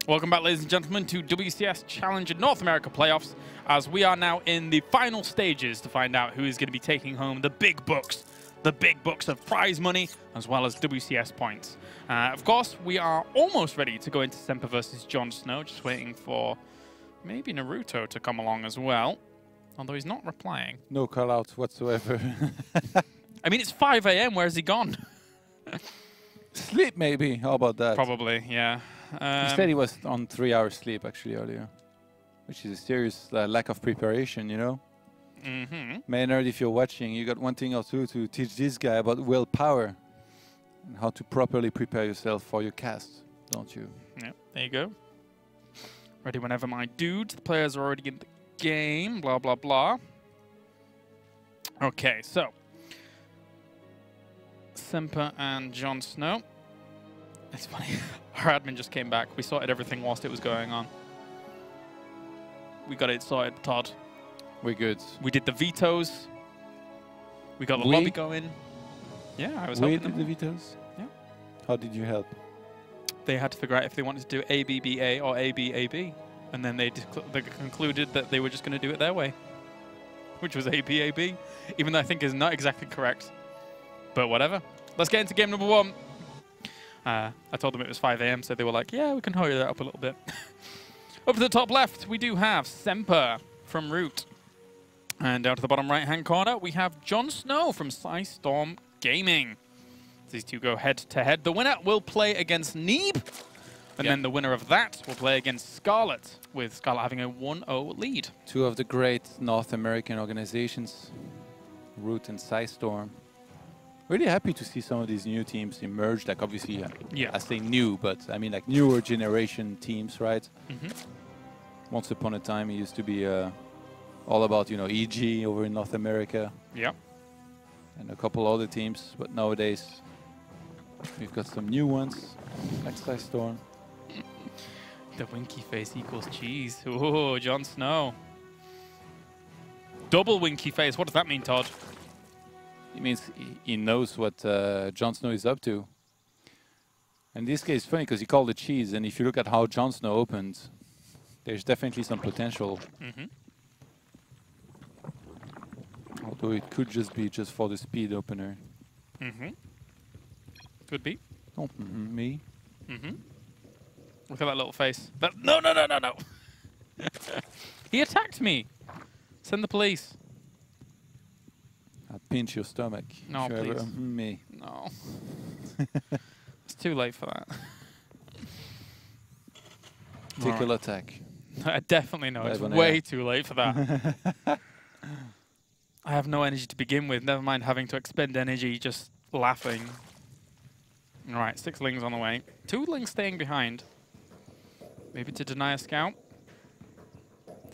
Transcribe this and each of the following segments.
Welcome back, ladies and gentlemen, to WCS Challenger North America Playoffs, as we are now in the final stages to find out who is going to be taking home the big bucks of prize money, as well as WCS points. Of course, we are almost ready to go into Semper versus JonSnow, just waiting for maybe Naruto to come along as well, although he's not replying. No call-outs whatsoever. I mean, it's 5 AM, where's he gone? Sleep, maybe. How about that? Probably, yeah. He said he was on 3 hours sleep, actually, earlier. Which is a serious lack of preparation, you know? Maynard, if you're watching, you got one thing or two to teach this guy about willpower and how to properly prepare yourself for your cast, don't you? Yep, there you go. Ready whenever, my dude. The players are already in the game, blah, blah, blah. Okay, so Semper and JonSnow. It's funny, our admin just came back. We sorted everything whilst it was going on. We got it sorted, Todd. We're good. We did the vetoes. We got the lobby going. Yeah, I was helping them. We did the vetoes? Yeah. How did you help? They had to figure out if they wanted to do ABBA or ABAB. And then they concluded that they were just going to do it their way, which was ABAB, even though I think is not exactly correct. But whatever. Let's get into game number 1. I told them it was 5 AM, so they were like, yeah, we can hurry that up a little bit. Up to the top left, we do have Semper from Root. And down to the bottom right-hand corner, we have JonSnow from Storm Gaming. These two go head-to-head. The winner will play against Neeb, and then the winner of that will play against Scarlet, with Scarlet having a 1-0 lead. Two of the great North American organizations, Root and Storm. Really happy to see some of these new teams emerge. Like, obviously, I say new, but I mean like newer generation teams, right? Once upon a time, it used to be all about, you know, EG over in North America. Yeah. And a couple other teams, but nowadays we've got some new ones, like Storm. The winky face equals cheese. Oh, JonSnow. Double winky face. What does that mean, Todd? It means he knows what JonSnow is up to. In this case, it's funny because he called it cheese, and if you look at how JonSnow opened, there's definitely some potential. Although it could just be just for the speed opener. Could be. Don't me. Look at that little face. No, no, no, no, no. He attacked me. Send the police. I'll pinch your stomach. No, please. Me. No. It's too late for that. Tickle attack. I definitely know. It's way too late for that. I have no energy to begin with. Never mind having to expend energy just laughing. All right, 6 lings on the way. 2 lings staying behind. Maybe to deny a scout.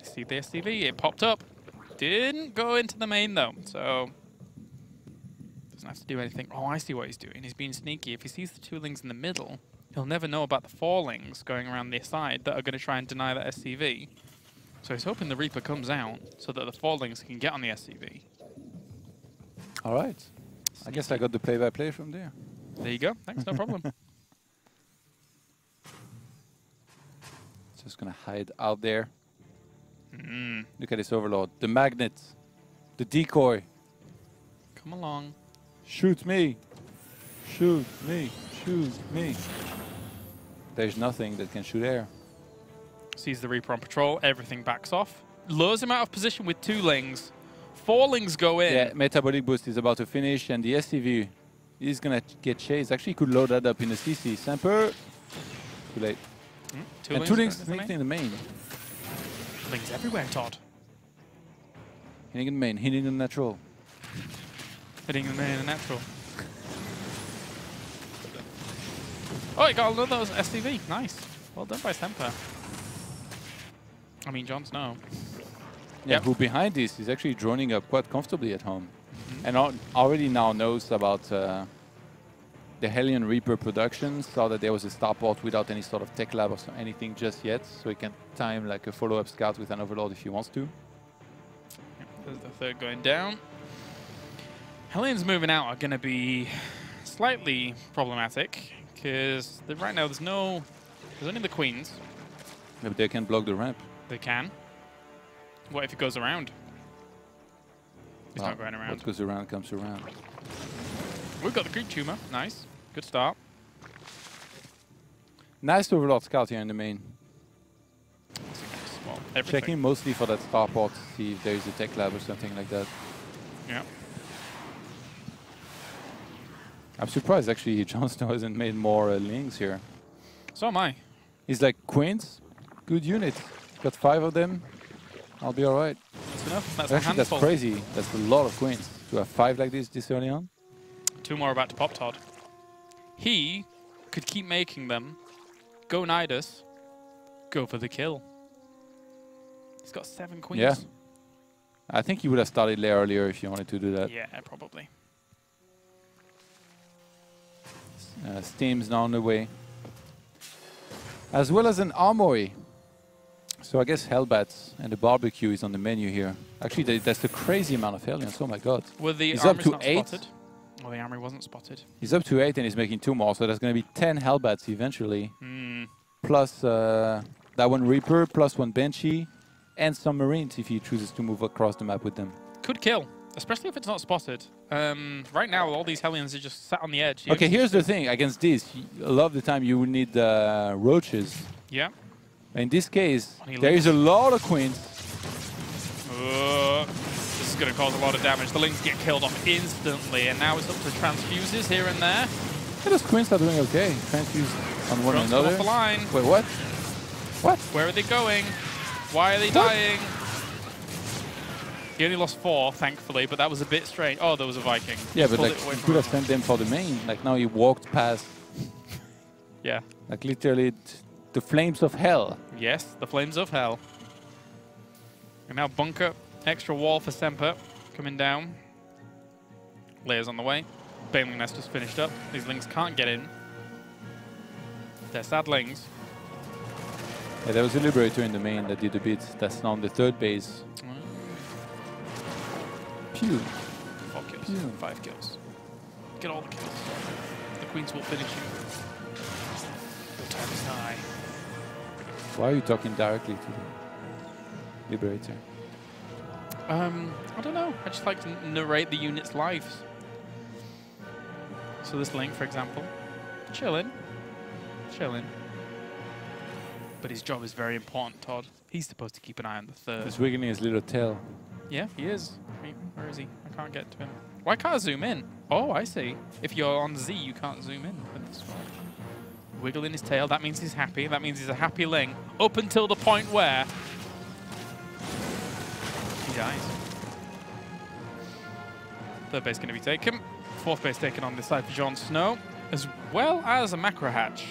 See the SCV. It popped up. Didn't go into the main, though, so doesn't have to do anything. Oh, I see what he's doing. He's being sneaky. If he sees the 2 lings in the middle, he'll never know about the 4 lings going around the side that are going to try and deny that SCV. So he's hoping the Reaper comes out so that the 4 lings can get on the SCV. All right. I guess I got the play-by-play from there. There you go. Thanks, no problem. Just going to hide out there. Look at this Overlord. The magnet. The decoy. Come along. Shoot me. Shoot me. Shoot me. There's nothing that can shoot air. Sees the Reaper on patrol. Everything backs off. Lures him out of position with 2 lings. 4 lings go in. Yeah, metabolic boost is about to finish, and the SCV is going to get chased. Actually, could load that up in the CC. Semper. Too late. 2 2 lings sneaked in the main. Lings everywhere, Todd. Hitting in the main, hitting the natural. Hitting the main and natural. Oh, he got another SCV. Nice. Well done by Semper. I mean, JonSnow. Yeah, who behind this is actually droning up quite comfortably at home. And already now knows about the Hellion Reaper production, saw that there was a starport without any sort of tech lab or anything just yet, so he can time like a follow-up scout with an Overlord if he wants to. There's the 3rd going down. Hellions moving out are going to be slightly problematic, because right now there's only the Queens. Maybe they can block the ramp. They can. What if it goes around? It's not going around. What goes around comes around. We've got the creep tumor. Nice. Good start. Nice overlord scout here in the main. Well, checking mostly for that starport to see if there is a tech lab or something like that. Yeah. I'm surprised actually JonSnow hasn't made more links here. So am I. He's like, Queens, good unit. Got 5 of them. I'll be alright. That's enough. That's actually, that's crazy. That's a lot of Queens. To have 5 like this early on. 2 more about to pop, Todd. He could keep making them. Go Nidus. Go for the kill. He's got 7 queens. Yeah. I think he would have started there earlier if you wanted to do that. Yeah, probably. Steam's now on the way. As well as an armory. So I guess Hellbats and the barbecue is on the menu here. Actually, that's a crazy amount of Hellions. Oh my god. Well, the he's up to not 8. Spotted. Well, the armory wasn't spotted. He's up to 8 and he's making 2 more. So there's going to be 10 Hellbats eventually. Plus that one Reaper, plus 1 Banshee. And some Marines if he chooses to move across the map with them. Could kill, especially if it's not spotted. Right now, all these Hellions are just sat on the edge. Okay, here's the thing. Against this, a lot of the time you will need roaches. Yeah. In this case, there is a lot of queens. This is going to cause a lot of damage. The Lings get killed off instantly, and now it's up to transfuses here and there. Yeah, those queens are doing okay. Transfuse on one another. Off the line. Wait, what? What? Where are they going? Why are they dying? He only lost 4, thankfully, but that was a bit strange. Oh, there was a Viking. Yeah, but like, you could have sent them for the main. Like, now he walked past. Yeah. Like, literally, the flames of hell. Yes, the flames of hell. And now bunker, extra wall for Semper, coming down. Layers on the way. Baneling Nest just finished up. These Lings can't get in. They're sad Lings. Yeah, there was a Liberator in the main that did a bit. That's now on the 3rd base. Pew. 4 kills. Pew. 5 kills. Get all the kills. The Queens will finish you. Your time is high. Why are you talking directly to the Liberator? I don't know. I just like to narrate the unit's lives. So this Link, for example, chilling. But his job is very important, Todd. He's supposed to keep an eye on the 3rd. He's wiggling his little tail. Yeah, he is. Wait, where is he? I can't get to him. Why can't I zoom in? Oh, I see. If you're on Z, you can't zoom in with this one. Wiggling his tail, that means he's happy. That means he's a happy Ling. Up until the point where he dies. 3rd base going to be taken. 4th base taken on this side for JonSnow, as well as a macro hatch.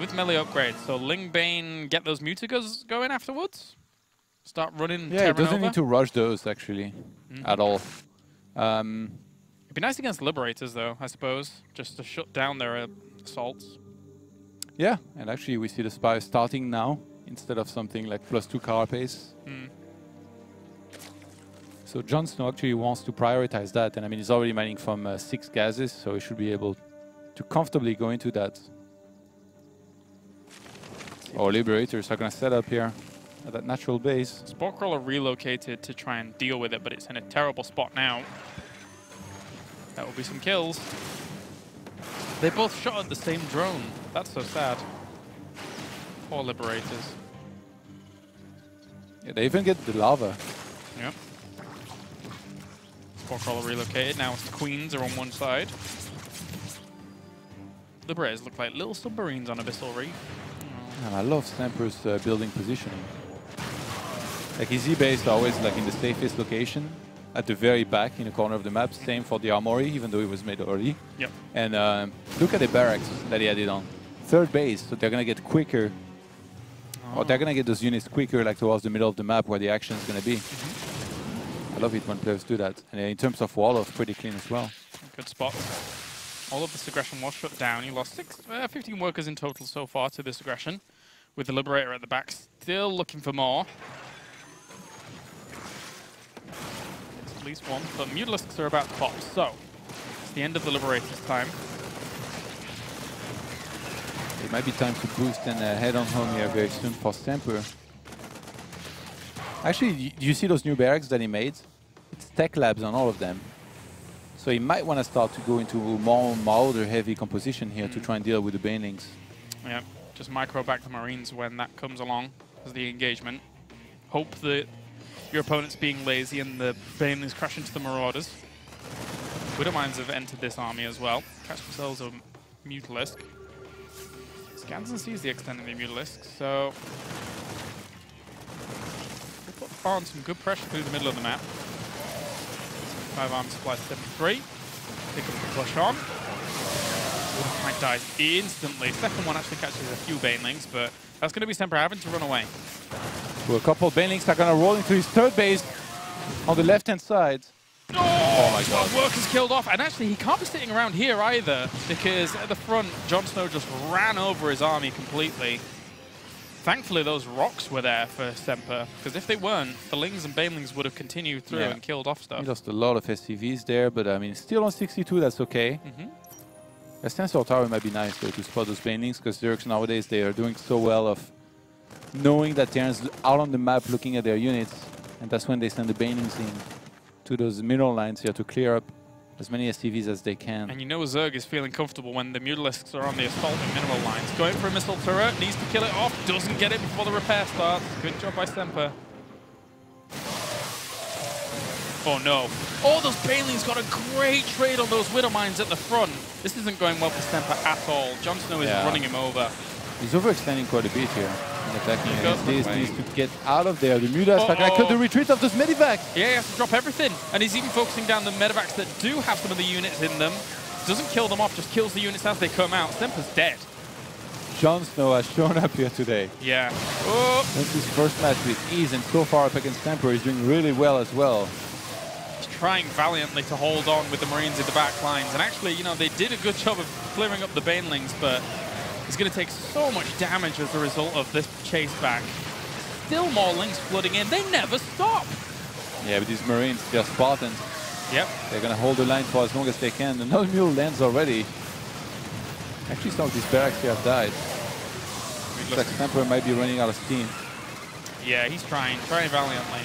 With melee upgrades, so Ling Bane get those Mutigas going afterwards. Start running. Yeah, it doesn't need to rush those actually at all. It'd be nice against Liberators, though, I suppose, just to shut down their assaults. Yeah, and actually we see the Spire starting now instead of something like +2 carapace. So JonSnow actually wants to prioritize that, and I mean he's already mining from 6 gases, so he should be able to comfortably go into that. Our Liberators are going to set up here at that natural base. Spore Crawler relocated to try and deal with it, but it's in a terrible spot now. That will be some kills. They both shot at the same drone. That's so sad. Poor Liberators. Yeah, they even get the lava. Yep. Spore Crawler relocated. Now the Queens are on one side. Liberators look like little submarines on Abyssal Reef. I love Stamper's building positioning. Like his Z-base always like in the safest location, at the very back in the corner of the map. Same for the armory, even though it was made early. Yep. And look at the barracks that he added on. 3rd base, so they're gonna get quicker. Or they're gonna get those units quicker, like towards the middle of the map where the action is gonna be. I love it when players do that. And in terms of wall off, pretty clean as well. Good spot. All of this aggression was shut down. He lost 15 workers in total so far to this aggression, with the Liberator at the back still looking for more. It's at least one, but Mutalisks are about to pop, so it's the end of the Liberator's time. It might be time to boost and head on home here very soon for Semper. Actually, do you see those new barracks that he made? It's tech labs on all of them. So he might want to start to go into more milder heavy composition here to try and deal with the banelings. Yeah, just micro back the Marines when that comes along as the engagement. Hope that your opponent's being lazy and the banelings crash into the Marauders. Widowmines have entered this army as well. Catch themselves a Mutalisk. Scans and sees the extended Mutalisk, so we'll put on some good pressure through the middle of the map. 5 arms supply 73. Pick up the push on. Widowmine dies instantly. Second one actually catches a few banelings, but that's going to be Semper having to run away. Well, a couple of banelings are going to roll into his third base on the left-hand side. Oh my god. Workers killed off, and actually he can't be sitting around here either, because at the front, JonSnow just ran over his army completely. Thankfully those rocks were there for Semper, because if they weren't, the Lings and banelings would have continued through and killed off stuff. He lost a lot of SCVs there, but I mean, still on 62, that's okay. A Stencil Tower might be nice though to spot those banelings, because Zergs nowadays, they are doing so well of knowing that Terrans out on the map looking at their units, and that's when they send the banelings in to those mineral lines here to clear up as many SCVs as they can. And you know Zerg is feeling comfortable when the Mutalisks are on the assault and mineral lines. Going for a missile turret, needs to kill it off, doesn't get it before the repair starts. Good job by Semper. Oh no. Oh, those banelings got a great trade on those Widowmines at the front. This isn't going well for Semper at all. JonSnow is running him over. He's overextending quite a bit here. Attacking needs to get out of there. The Mutas are going to cut the retreat of those medivacs. Yeah, he has to drop everything. And he's even focusing down the medivacs that do have some of the units in them. Doesn't kill them off, just kills the units as they come out. Semper's dead. JonSnow has shown up here today. Yeah. Oh. This is his first match with ease, and so far up against Semper, he's doing really well as well. He's trying valiantly to hold on with the Marines in the back lines. And actually, you know, they did a good job of clearing up the banelings, but he's going to take so much damage as a result of this chase back. Still more Lings flooding in. They never stop. Yeah, but these Marines, they're Spartans. Yep. They're going to hold the line for as long as they can. Another mule lands already. Actually, some of these barracks here have died. Looks like Semper might be running out of steam. Yeah, he's trying valiantly.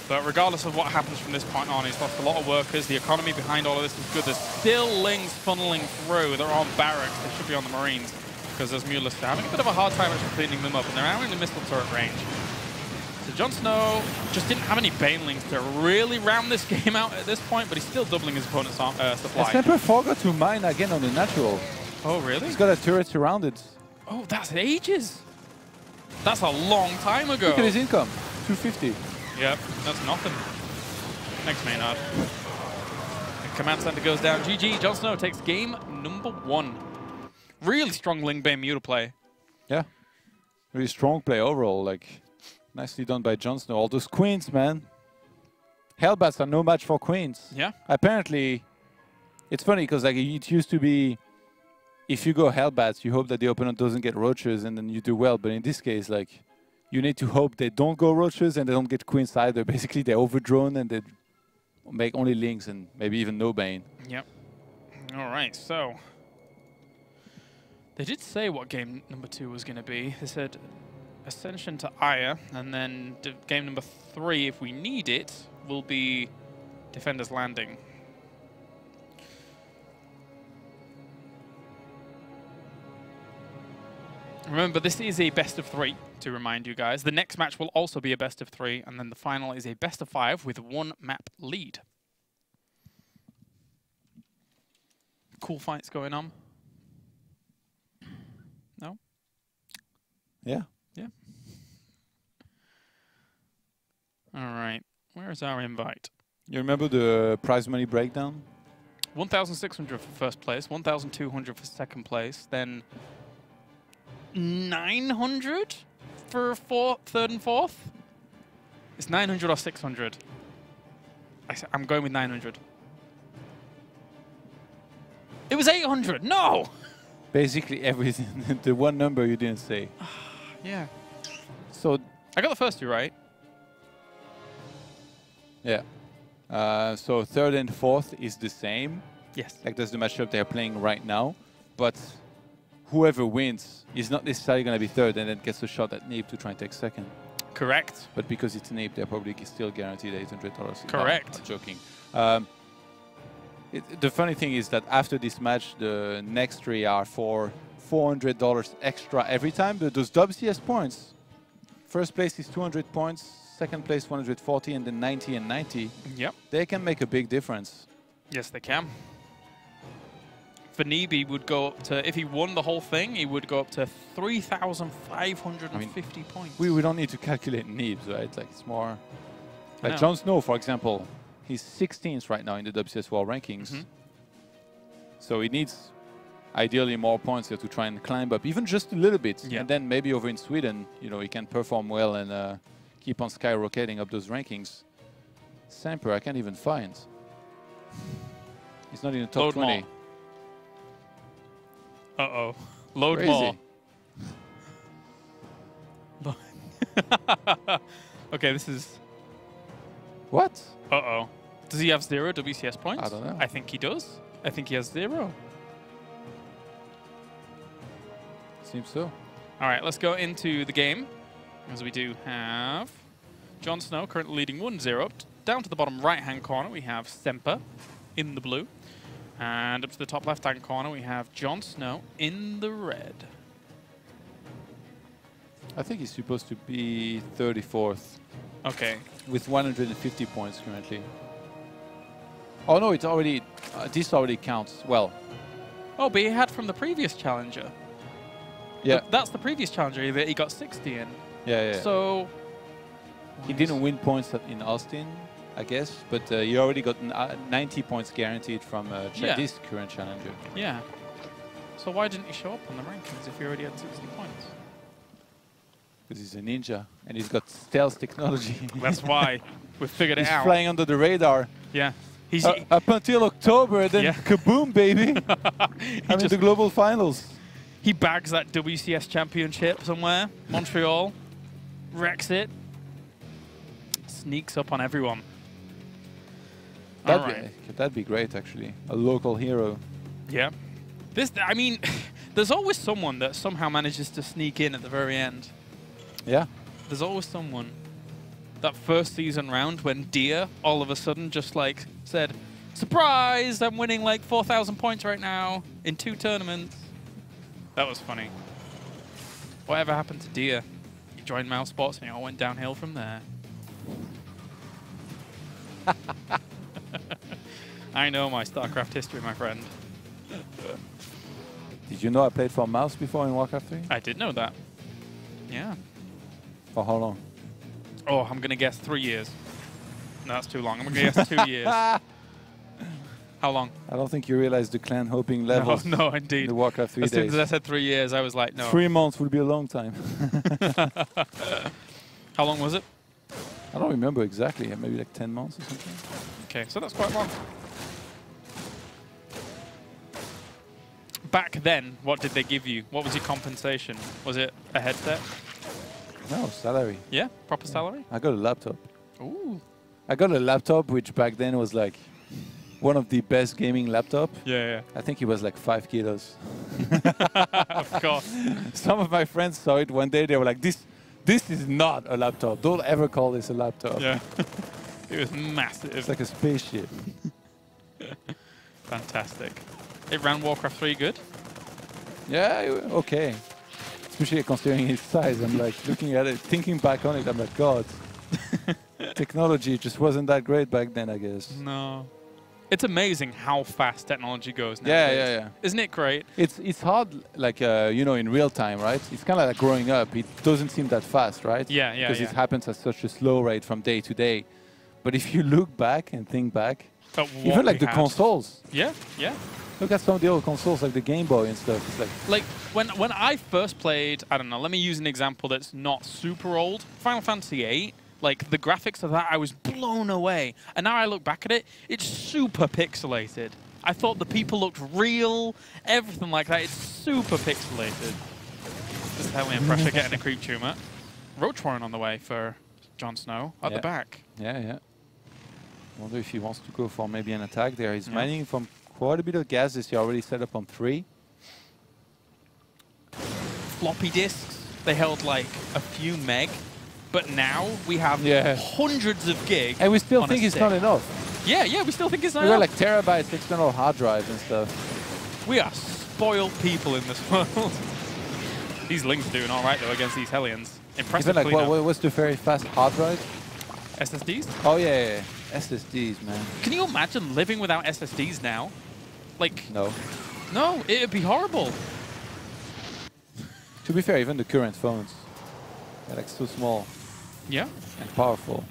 But regardless of what happens from this point on, he's lost a lot of workers. The economy behind all of this is good. There's still Lings funneling through. They're on barracks. They should be on the Marines, because those Mutalisks are having a bit of a hard time actually cleaning them up, and they're now in the missile turret range. So JonSnow just didn't have any banelings to really round this game out at this point, but he's still doubling his opponent's supply. Semper forgot to mine again on the natural. Oh, really? He's got a turret surrounded. Oh, that's ages. That's a long time ago. Look at his income, 250. Yep, that's nothing. Next Maynard. The command center goes down. GG, JonSnow takes game number 1. Really strong Ling Bane Muta play. Yeah, really strong play overall. Like, nicely done by JonSnow. All those queens, man. Hellbats are no match for queens. Yeah. Apparently, it's funny because like it used to be, if you go Hellbats, you hope that the opponent doesn't get roaches and then you do well. But in this case, like, you need to hope they don't go roaches and they don't get queens either. Basically, they're overdrone and they make only Lings and maybe even no Bane. Yep. All right, so they did say what game number 2 was going to be. They said Ascension to Aya, and then game number 3, if we need it, will be Defender's Landing. Remember, this is a best of 3, to remind you guys. The next match will also be a best of 3, and then the final is a best of 5 with 1 map lead. Cool fights going on. No? Yeah. Yeah. All right. Where is our invite? You remember the prize money breakdown? 1,600 for first place, 1,200 for second place, then 900 for third and fourth? It's 900 or 600? I'm going with 900. It was 800. No! Basically everything. The one number you didn't say. Yeah. So I got the first 2 right. Yeah. So third and fourth is the same. Yes. Like that's the matchup they're playing right now. But whoever wins is not necessarily going to be third and then gets a shot at Neeb to try and take second. Correct. But because it's Neeb, they're probably still guaranteed $800. Correct. No, I'm joking. The funny thing is that after this match, the next three are for $400 extra every time. But those WCS points, first place is 200 points, second place 140, and then 90 and 90. Yep. They can make a big difference. Yes, they can. For Neeb, he would go up to, if he won the whole thing, he would go up to 3,550 points. We don't need to calculate Neebs, right? Like it's more like JonSnow, for example. He's 16th right now in the WCS World Rankings. So he needs ideally more points here to try and climb up, even just a little bit. And then maybe over in Sweden, you know, he can perform well and keep on skyrocketing up those rankings. Samper, I can't even find. He's not in the top 20. Uh-oh. Load Crazy. more. Okay, this is... What? Uh-oh. Does he have 0 WCS points? I don't know. I think he does. I think he has 0. Seems so. All right, let's go into the game. As we do have JonSnow currently leading 1-0. Down to the bottom right-hand corner, we have Semper in the blue. And up to the top left-hand corner, we have JonSnow in the red. I think he's supposed to be 34th. Okay. With 150 points currently. Oh no, it's already, this already counts. Well. Oh, but he had from the previous challenger. Yeah. That's the previous challenger that he got 60 in. Yeah. So. He didn't win points in Austin, I guess, but he already got 90 points guaranteed from this current challenger. Yeah. So why didn't he show up on the rankings if he already had 60 points? Because he's a ninja and he's got stealth technology. That's why. We figured it out. He's flying under the radar. Yeah. He's up until October, then kaboom, baby. I'm in the Global Finals. He bags that WCS championship somewhere, Montreal, wrecks it, sneaks up on everyone. That'd be great, actually. A local hero. Yeah. I mean, there's always someone that somehow manages to sneak in at the very end. Yeah. There's always someone. That first season round when Dia all of a sudden just like said, surprise, I'm winning like 4,000 points right now in 2 tournaments. That was funny. Whatever happened to Dia? He joined Mouse Sports and it all went downhill from there. I know my StarCraft history, my friend. Did you know I played for Mouse before in Warcraft 3? I did know that. Yeah. For how long? Oh, I'm going to guess 3 years. No, that's too long. I'm going to guess 2 years. How long? I don't think you realize the clan hoping levels. No, indeed. In the Warcraft 3 as soon days. as I said 3 years, I was like, no. 3 months would be a long time. How long was it? I don't remember exactly. Maybe like 10 months or something. Okay, so that's quite long. Back then, what did they give you? What was your compensation? Was it a headset? No, salary. Yeah, proper salary? I got a laptop. Ooh. I got a laptop, which back then was like one of the best gaming laptop. Yeah. I think it was like 5 kilos. Of course. Some of my friends saw it one day. They were like, this is not a laptop. Don't ever call this a laptop. Yeah. It was massive. It's like a spaceship. Fantastic. It ran Warcraft 3 good? Yeah, okay. Especially considering its size. I'm like looking at it, thinking back on it, I'm like, God. Technology just wasn't that great back then, I guess. No. It's amazing how fast technology goes now. Yeah. Isn't it great? It's hard, like, you know, in real time, right? It's kind of like growing up. It doesn't seem that fast, right? Yeah. Because it happens at such a slow rate from day to day. But if you look back and think back, even like the consoles. Yeah. Look at some of the old consoles, like the Game Boy and stuff. It's like when I first played, I don't know, let me use an example that's not super old. Final Fantasy VIII, like the graphics of that, I was blown away. And now I look back at it, it's super pixelated. I thought the people looked real, everything like that. It's super pixelated. Just tell me, pressure getting a creep tumor. Roach Warren on the way for JonSnow at the back. Yeah. Wonder if he wants to go for maybe an attack there. He's mining from quite a bit of gas. He already set up on 3. floppy disks, they held like a few meg, but now we have hundreds of gig. And we still think it's not enough. Yeah, we still think it's not we enough. We got like terabytes external hard drives and stuff. We are spoiled people in this world. These Lings are doing all right though against these Hellions. Impressive. Even like what's the very fast hard drive? SSDs? Oh yeah. SSDs, man. Can you imagine living without SSDs now? Like no, it'd be horrible. To be fair, even the current phones, they're like so small. Yeah. And powerful.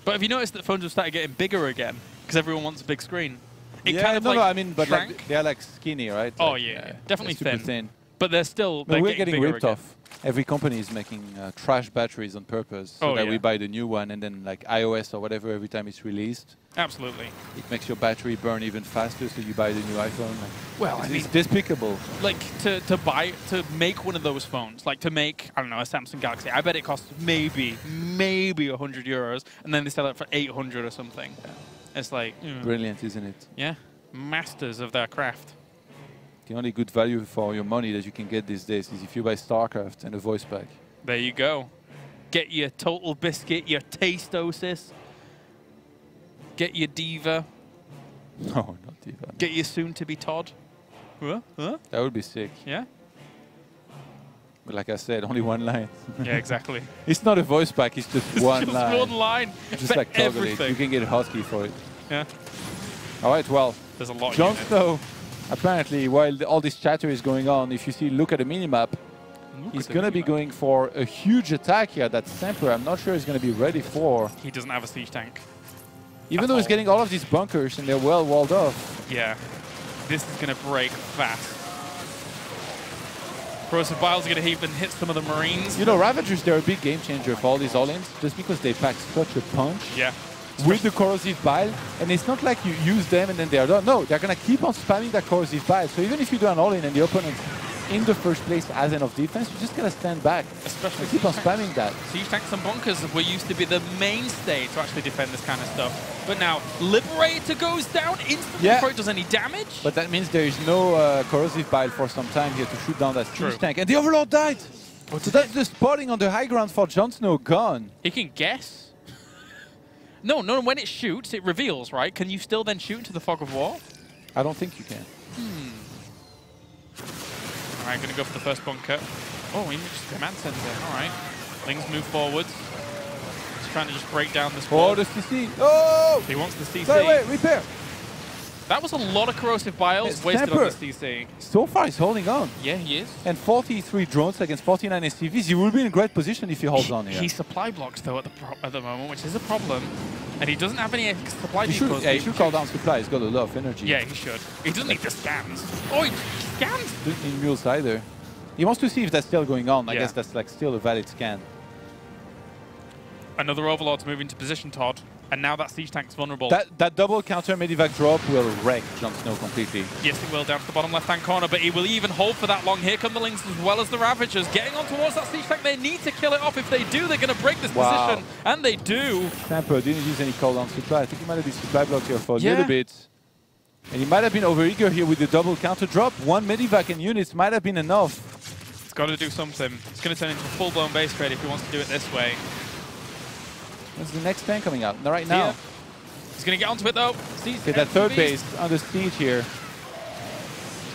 But have you noticed that phones have started getting bigger again because everyone wants a big screen? It kind of I mean, but like, they're like skinny, right? Oh like, yeah, definitely thin. But they're still. We're getting ripped off. Every company is making trash batteries on purpose so that we buy the new one, and then like iOS or whatever, every time it's released. Absolutely. It makes your battery burn even faster, so you buy the new iPhone. Like, well, I mean, it's despicable. Like to make one of those phones, like to make, I don't know, a Samsung Galaxy. I bet it costs maybe €100, and then they sell it for 800 or something. Yeah. It's like brilliant, isn't it? Yeah, masters of their craft. The only good value for your money that you can get these days is if you buy StarCraft and a voice pack. There you go. Get your Total Biscuit, your Tasteosis. Get your Diva. No, not Diva. Get your soon-to-be Todd. Huh? That would be sick. Yeah? But like I said, only one line. Yeah, exactly. It's not a voice pack, it's just one line. Just one line. Just like toggle it. You can get a hotkey for it. Yeah. All right, well. There's a lot of JonSnow, apparently, while all this chatter is going on, if you look at the minimap, he's going to be going for a huge attack here that Semper, I'm not sure he's going to be ready for. He doesn't have a siege tank. Even though he's getting all of these bunkers and they're well walled off. Yeah. This is going to break fast. Corrosive Biles are going to even hit some of the Marines. You know, Ravagers, they're a big game changer for all these all-ins, just because they pack such a punch. Yeah. With the Corrosive Bile, and it's not like you use them and then they're done. No, they're going to keep on spamming that Corrosive Bile. So even if you do an all-in and the opponent in the first place has enough defense, you're just going to stand back. Especially keep on spamming that. Siege tanks and bunkers were used to be the mainstay to actually defend this kind of stuff. But now, Liberator goes down instantly before it does any damage. But that means there is no Corrosive Bile for some time here to shoot down that siege tank. And the Overlord died! So that's the spotting on the high ground for JonSnow gone. He can guess. No, when it shoots, it reveals, right? Can you still then shoot into the Fog of War? I don't think you can. All right, going to go for the first bunker. Oh, he just command center. All right. Lings move forwards. He's trying to just break down this wall. Oh, the CC. Oh! He wants the CC. Wait, repair. That was a lot of Corrosive Biles wasted on the CC. So far, he's holding on. Yeah, he is. And 43 drones against 49 SCVs. He will be in a great position if he holds on here. He supply blocks, though, at the moment, which is a problem. And he doesn't have any supply depots. Yeah, he should call down supply. He's got a lot of energy. Yeah, he should. He doesn't need the scans. Oh, he scans! Doesn't need mules either. He wants to see if that's still going on. I guess that's like still a valid scan. Another Overlord's moving to position, Todd. And now that siege tank's vulnerable. That double counter medivac drop will wreck JonSnow completely. Yes, it will, down to the bottom left-hand corner, but he will even hold for that long. Here come the Lings as well as the Ravagers. Getting on towards that siege tank, they need to kill it off. If they do, they're going to break this position. And they do. Semper didn't use any cooldown supply. I think he might have been supply blocked here for a little bit. And he might have been overeager here with the double counter drop. One medivac and units might have been enough. It's got to do something. It's going to turn into a full-blown base trade if he wants to do it this way. When's the next tank coming out? Right now. He's going to get onto it, though. Okay, that third base under siege here.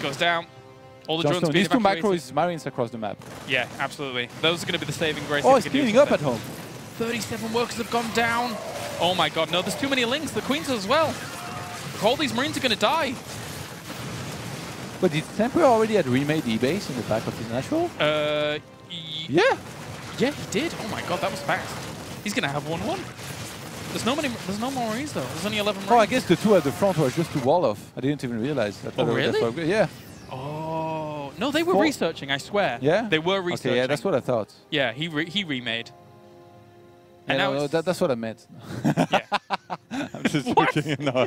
Goes down. All the drones being these two macro Marines across the map. Yeah, absolutely. Those are going to be the saving grace. Oh, he's cleaning up at home. 37 workers have gone down. Oh my god, no, there's too many Lings. The Queens as well. All these Marines are going to die. But did Semper already had remade E-base in the back of his natural? Yeah. Yeah, he did. Oh my god, that was fast. He's going to have 1-1. There's no more Marines though. There's only 11 Marines. Oh, I guess the two at the front were just to wall off. I didn't even realize. Oh, really? Yeah. Oh, no, they were researching, I swear. Yeah? They were researching. Okay, yeah, that's what I thought. Yeah, he remade. And now that's what I meant. Yeah. I'm just joking. No.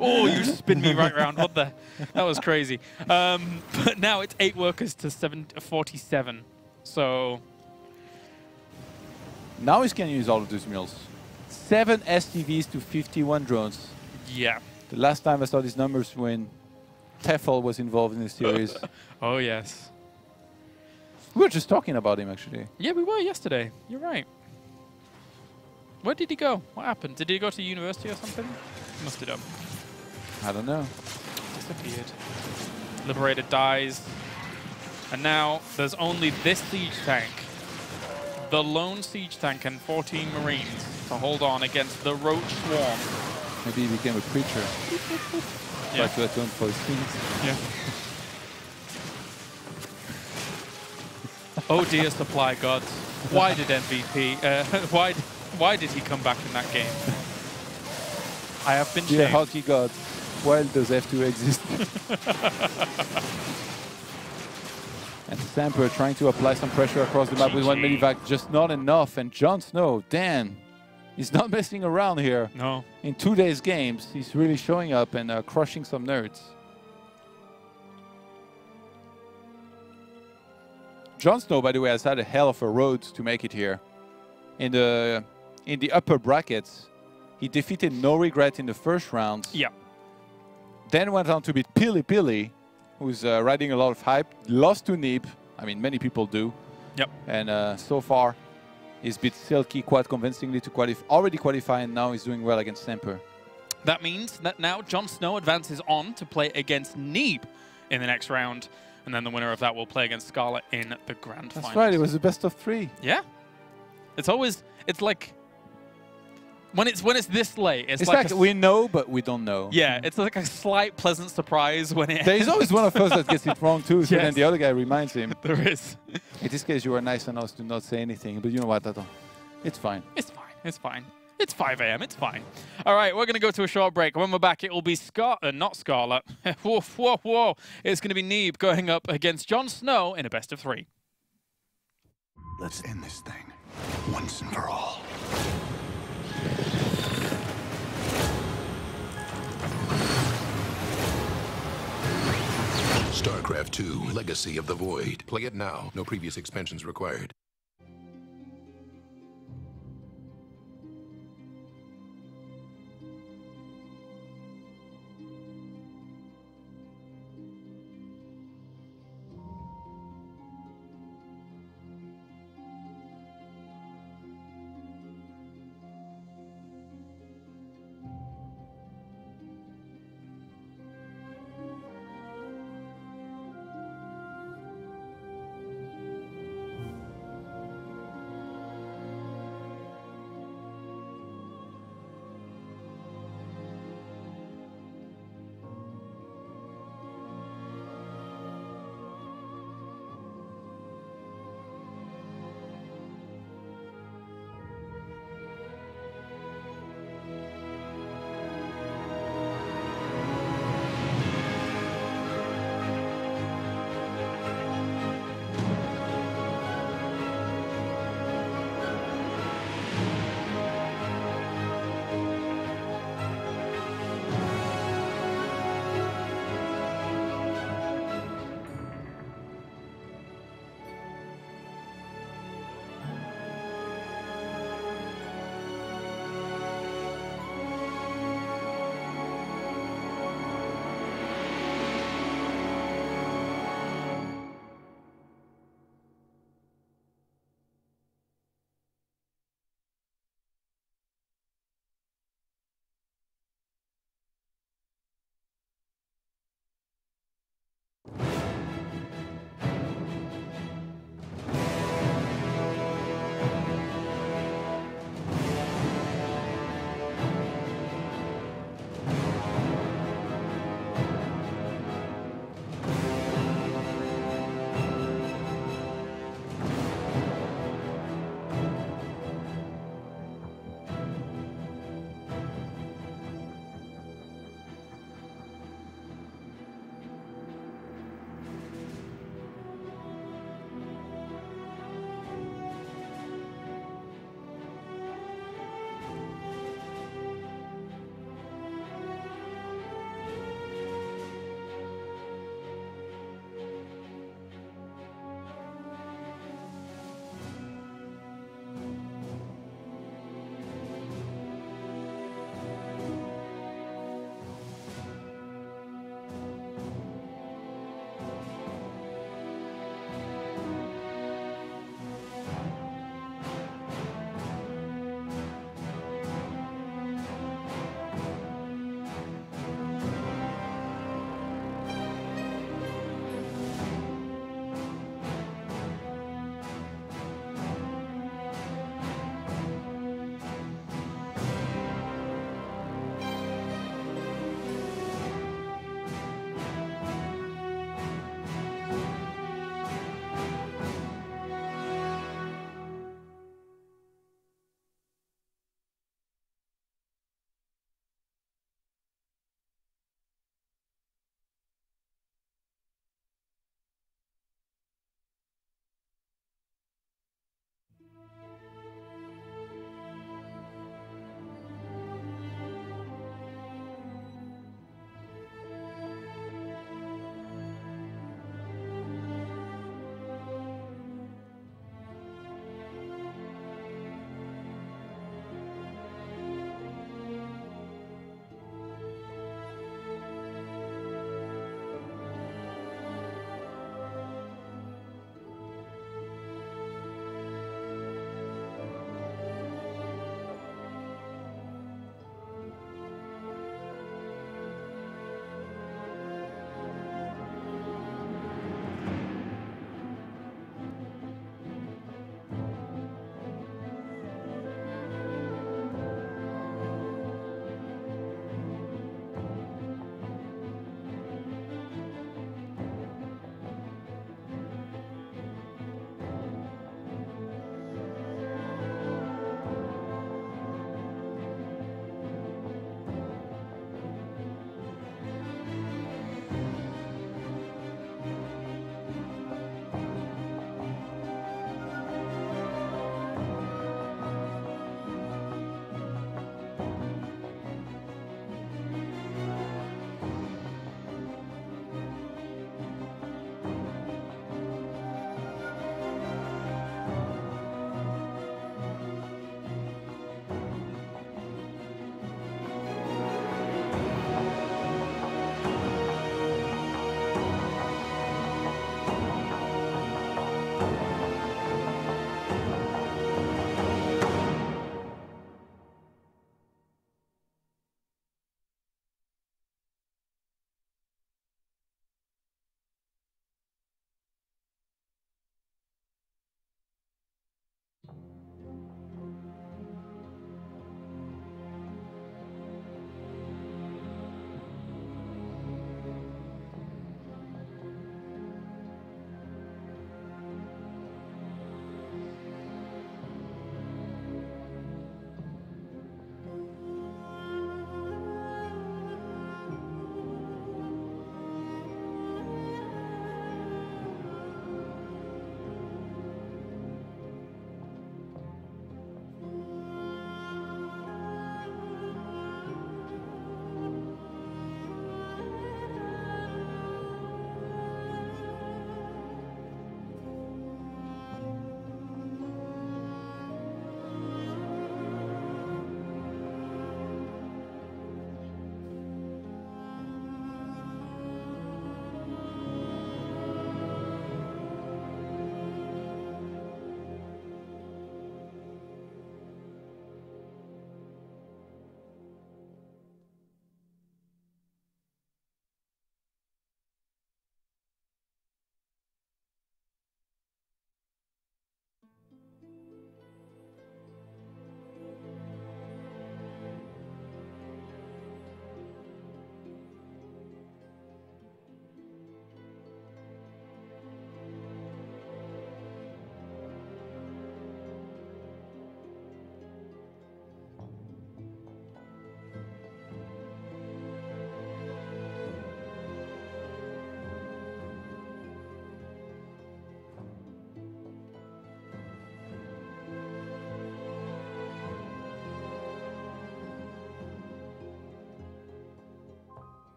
Oh, you spin me right around. What the? That was crazy. But now it's 8 workers to 47. So now he's going to use all of those mules. 7 STVs to 51 drones. Yeah. The last time I saw these numbers when Tefl was involved in the series. Oh, yes. We were just talking about him, actually. Yeah, we were yesterday. You're right. Where did he go? What happened? Did he go to university or something? Must have done. I don't know. Disappeared. Liberator dies. And now there's only this siege tank. The lone siege tank and 14 Marines to hold on against the Roach Swarm. Maybe he became a preacher. Yeah. Try to atone for his sins. Yeah. Oh dear, supply gods. Why did MVP? Why did he come back in that game? I have been shamed. Dear hockey gods, why does F2 exist? And Samper trying to apply some pressure across the map with one medivac, just not enough. And JonSnow, damn, he's not messing around here. No. In 2 days games, he's really showing up and crushing some nerds. JonSnow, by the way, has had a hell of a road to make it here. In the upper brackets, he defeated No Regret in the first round. Yeah. Then went on to beat Pili, who's riding a lot of hype. Lost to Neeb. I mean, many people do. Yep. And so far, he's beat Silky quite convincingly to already qualify, and now he's doing well against Semper. That means that now JonSnow advances on to play against Neeb in the next round. And then the winner of that will play against Scarlet in the grand finals. That's right, it was the best of 3. Yeah. It's always, it's like, when it's this late, it's like we know, but we don't know. Yeah, it's like a slight pleasant surprise when it There's always one of us that gets it wrong too, so then the other guy reminds him. There is. In this case, you were nice enough to not say anything, but you know what, it's fine. It's fine, it's fine. It's 5 a.m., it's fine. All right, we're going to go to a short break. When we're back, it will be not Scarlet. Whoa, whoa, whoa. It's going to be Neeb going up against JonSnow in a best of 3. Let's end this thing once and for all. StarCraft 2, Legacy of the Void. Play it now. No previous expansions required.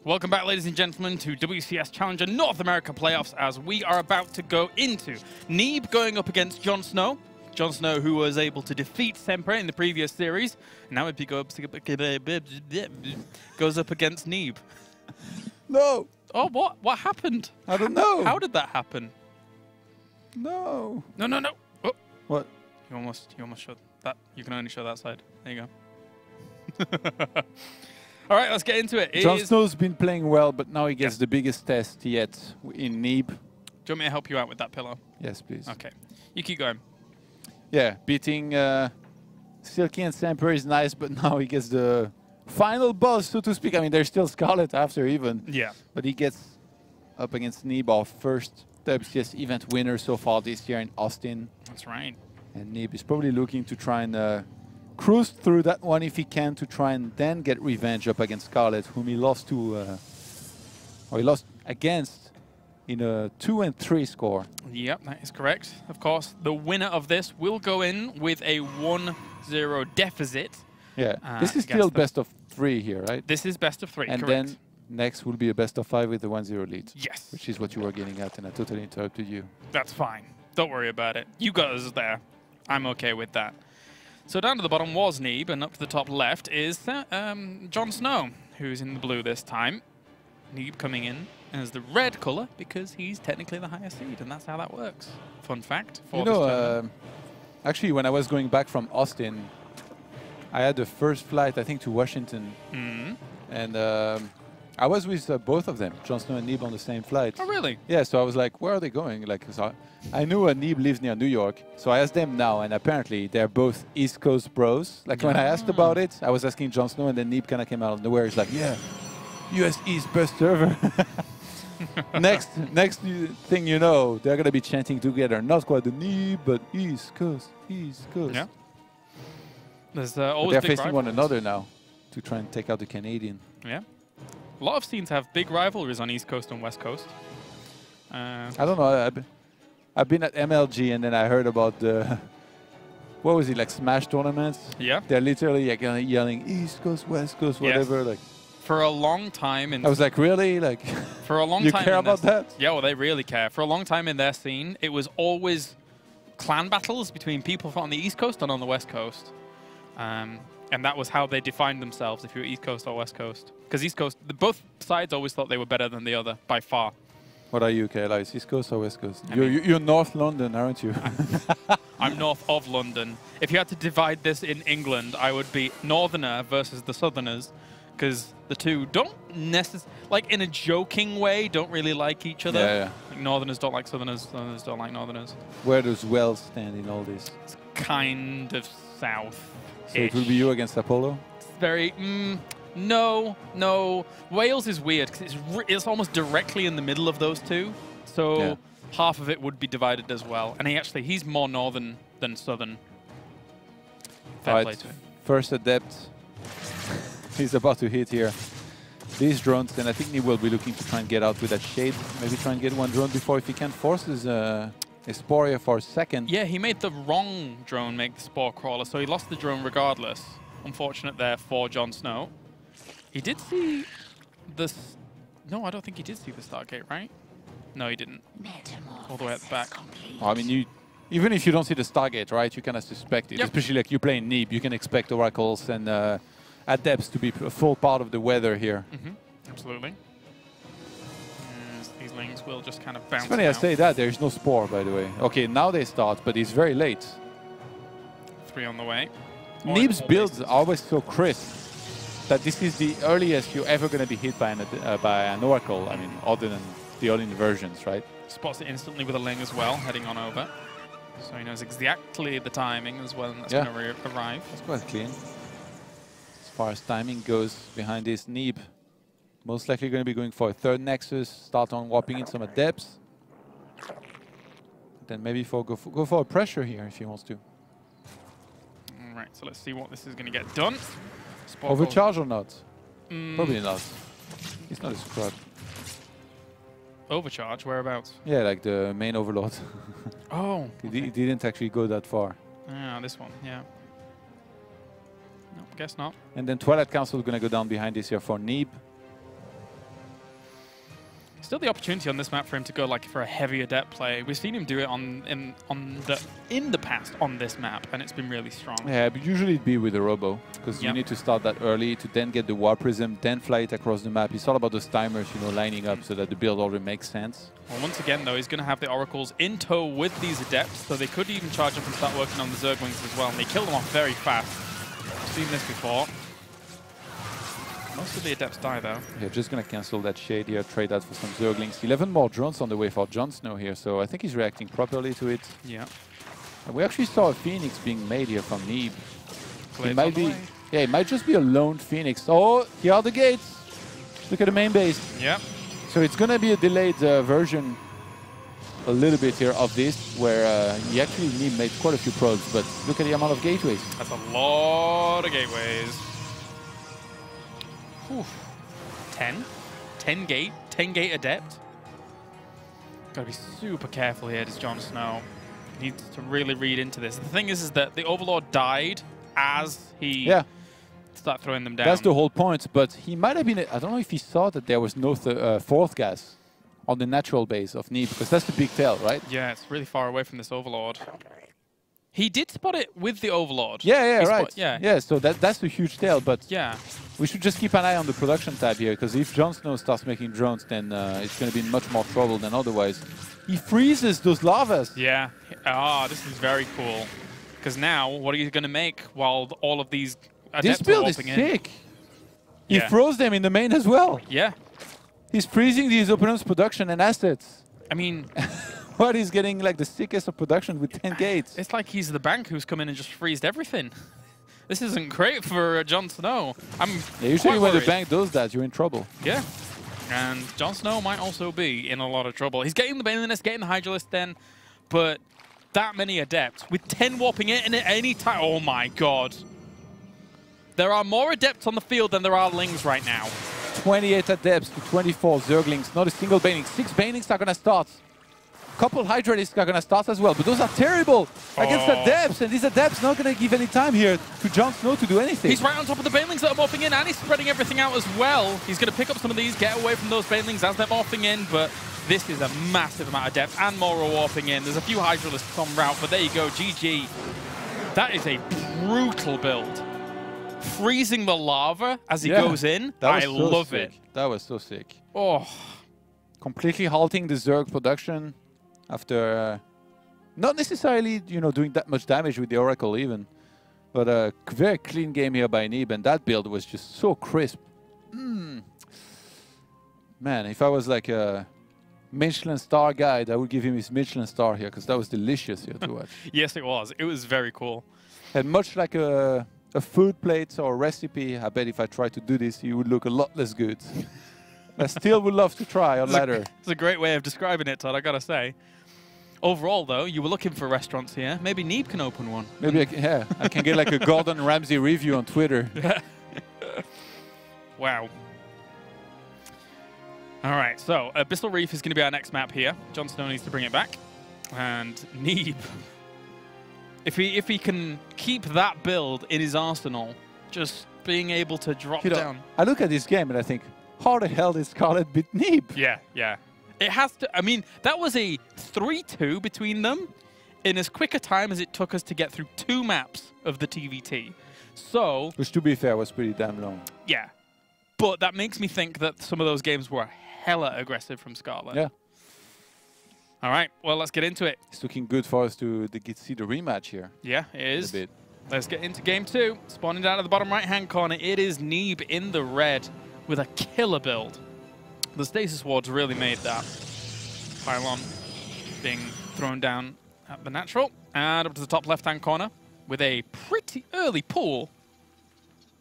Welcome back, ladies and gentlemen, to WCS Challenger North America Playoffs, as we are about to go into Neeb going up against JonSnow. JonSnow, who was able to defeat Sempre in the previous series. Now it goes up against Neeb. No! Oh, what? What happened? I don't know. How did that happen? No. No, no, no. Oh. What? You almost showed that. You can only show that side. There you go. All right, let's get into it. JonSnow's been playing well, but now he gets the biggest test yet in Neeb. Do you want me to help you out with that pillow? Yes, please. Okay. You keep going. Yeah, beating Silky and Semper is nice, but now he gets the final boss, so to speak. I mean, there's still Scarlet after even. Yeah. But he gets up against Neeb, our first WCS event winner so far this year in Austin. That's right. And Neeb is probably looking to try and cruise through that one if he can, to try and then get revenge up against Scarlet, whom he lost to, or he lost against in a 2-3 score. Yep, that is correct. Of course, the winner of this will go in with a 1-0 deficit. Yeah, this is still best of 3 here, right? This is best of 3, and correct. Then next will be a best of 5 with the 1-0 lead. Yes. Which is what you were getting at, and I totally interrupted you. That's fine. Don't worry about it. You got us there. I'm okay with that. So down to the bottom was Neeb, and up to the top left is JonSnow, who's in the blue this time. Neeb coming in as the red color because he's technically the highest seed, and that's how that works. Fun fact for this tournament. Actually, when I was going back from Austin, I had the first flight, I think, to Washington. And I was with both of them, JonSnow and Neeb, on the same flight. Oh, really? Yeah, so I was like, where are they going? Like, so I knew Neeb lives near New York, so I asked them now, and apparently they're both East Coast bros. Like, when I asked about it, I was asking JonSnow, and then Neeb kind of came out of nowhere. He's like, yeah, US East best server. next thing you know, they're going to be chanting together. Not quite the Neeb, but East Coast, East Coast. Yeah. There's always they're big facing one another now to try and take out the Canadian. Yeah. A lot of scenes have big rivalries on East Coast and West Coast. I don't know. I've been at MLG, and then I heard about the, what was it, like Smash tournaments? Yeah. They're literally like yelling East Coast, West Coast, whatever. Like, for a long time, I was like, really? Like, for a long you time, care about that? Yeah, well, they really care. For a long time in their scene, it was always clan battles between people on the East Coast and on the West Coast. And that was how they defined themselves, if you were East Coast or West Coast. Because East Coast, both sides always thought they were better than the other, by far. What are you, KLI? East Coast or West Coast? You're North London, aren't you? I'm north of London. If you had to divide this in England, I would be Northerner versus the Southerners, because the two don't necessarily, like in a joking way, don't really like each other. Yeah. Like Northerners don't like Southerners, Southerners don't like Northerners. Where does Wales stand in all this? It's kind of south. So it will be you against Apollo? It's very, no. Wales is weird because it's almost directly in the middle of those two. So half of it would be divided as well. And he's more northern than southern. Fair play to him. First adept. He's about to hit here. These drones, and I think he will be looking to try and get out with that shade. Maybe try and get one drone before, if he can force his Sporia for a second. Yeah, he made the wrong drone make the Spore Crawler, so he lost the drone regardless. Unfortunate there for JonSnow. He did see this. No, I don't think he did see the Stargate, right? No, he didn't. All the way at the back. I mean, even if you don't see the Stargate, right, you kind of suspect it. Yep. Especially like you play in Neeb, you can expect oracles and adepts to be a full part of the weather here. Absolutely. These lings will just kind of bounce. It's funny I say that, there's no Spore, by the way. Okay, now they start, but it's very late. 3 on the way. Neeb's builds are always so crisp that this is the earliest you're ever going to be hit by an oracle. I mean, other than the early versions, right? Spots it instantly with a ling as well, heading on over. So he knows exactly the timing as well, and that's going to arrive. That's quite clean. As far as timing goes behind this, Neeb most likely going to be going for a third Nexus, start on warping in some adepts. Then maybe go for a pressure here if he wants to. All right, so let's see what this is going to get done. Overcharge or not? Probably not. He's not a scrub. Overcharge? Whereabouts? Yeah, like the main overlord. Oh. He didn't actually go that far. Yeah, this one, yeah. No, guess not. And then Twilight Council is going to go down behind this here for Neeb. Still the opportunity on this map for him to go like for a heavy adept play. We've seen him do it in the past on this map, and it's been really strong. Yeah, but usually it'd be with a robo, because you need to start that early to then get the war prism, then fly it across the map. It's all about those timers, you know, lining up so that the build order makes sense. Well, once again, though, he's going to have the oracles in tow with these adepts, so they could even charge up and start working on the Zerglings as well, and they kill them off very fast. I've seen this before. Most of the adepts die, though. Yeah, just going to cancel that shade here, trade that for some Zerglings. 11 more drones on the way for JonSnow here, so I think he's reacting properly to it. Yeah. And we actually saw a Phoenix being made here from Neeb. It might be, yeah, it might just be a lone Phoenix. Oh, here are the gates. Look at the main base. Yeah. So it's going to be a delayed version a little bit here of this, where he actually Neeb made quite a few probes, but look at the amount of gateways. That's a lot of gateways. Whew. 10 gate adept. Gotta be super careful here, does JonSnow. Needs to really read into this. The thing is that the Overlord died as he started throwing them down. That's the whole point, but he might have been, I don't know if he saw that there was no fourth gas on the natural base of Neeb, because that's the big tail, right? Yeah, it's really far away from this Overlord. He did spot it with the Overlord. Yeah, right. Yeah, so that's a huge tail, but yeah, we should just keep an eye on the production tab here, because if JonSnow starts making drones, then it's going to be in much more trouble than otherwise. He freezes those lavas. Yeah. Ah, this is very cool. Because now, what are you going to make while all of these adepts This build is in? sick. He froze them in the main as well. Yeah. He's freezing these opponents' production and assets. I mean... What, he's getting like the sickest of production with 10 gates. It's like he's the bank who's come in and just freezed everything. This isn't great for JonSnow. Usually when the bank does that, you're in trouble. Yeah. And JonSnow might also be in a lot of trouble. He's getting the Baneliness, getting the Hydralisk then, but that many adepts with 10 warping in at any time. Oh my god. There are more adepts on the field than there are lings right now. 28 adepts to 24 Zerglings. Not a single Baning. 6 Banings are going to start. Couple Hydralisks are going to start as well, but those are terrible against adepts, and these adepts not going to give any time here to JonSnow to do anything. He's right on top of the Banelings that are morphing in, and he's spreading everything out as well. He's going to pick up some of these, get away from those Banelings as they're morphing in, but this is a massive amount of depth, and more are warping in. There's a few Hydralisks en route, but there you go, GG. That is a brutal build. Freezing the lava as he goes in, I love it. That was so sick. Oh. Completely halting the Zerg production. After not necessarily, you know, doing that much damage with the Oracle even, but a very clean game here by Neeb, and that build was just so crisp. Man, if I was like a Michelin star guide, I would give him his Michelin star here, because that was delicious here to watch. Yes, it was. It was very cool. And much like a food plate or a recipe, I bet if I tried to do this, he would look a lot less good. I still would love to try on ladder. It's a great way of describing it, Todd, I gotta say. Overall, though, you were looking for restaurants here. Maybe Neeb can open one. Maybe I can get like a Gordon Ramsay review on Twitter. Wow. All right, so Abyssal Reef is going to be our next map here. JonSnow needs to bring it back. And Neeb, if he can keep that build in his arsenal, just being able to drop down. I look at this game and I think, how the hell did Scarlet beat Neeb? Yeah, yeah. It has to, I mean, that was a 3-2 between them in as quick a time as it took us to get through 2 maps of the TVT. So... Which, to be fair, was pretty damn long. Yeah. But that makes me think that some of those games were hella aggressive from Scarlet. Yeah. All right, well, let's get into it. It's looking good for us to see the rematch here. Yeah, it is. A bit. Let's get into game 2. Spawning down at the bottom right-hand corner, it is Neeb in the red with a killer build. The Stasis Wards really made that. Pylon being thrown down at the natural. And up to the top left-hand corner with a pretty early pull.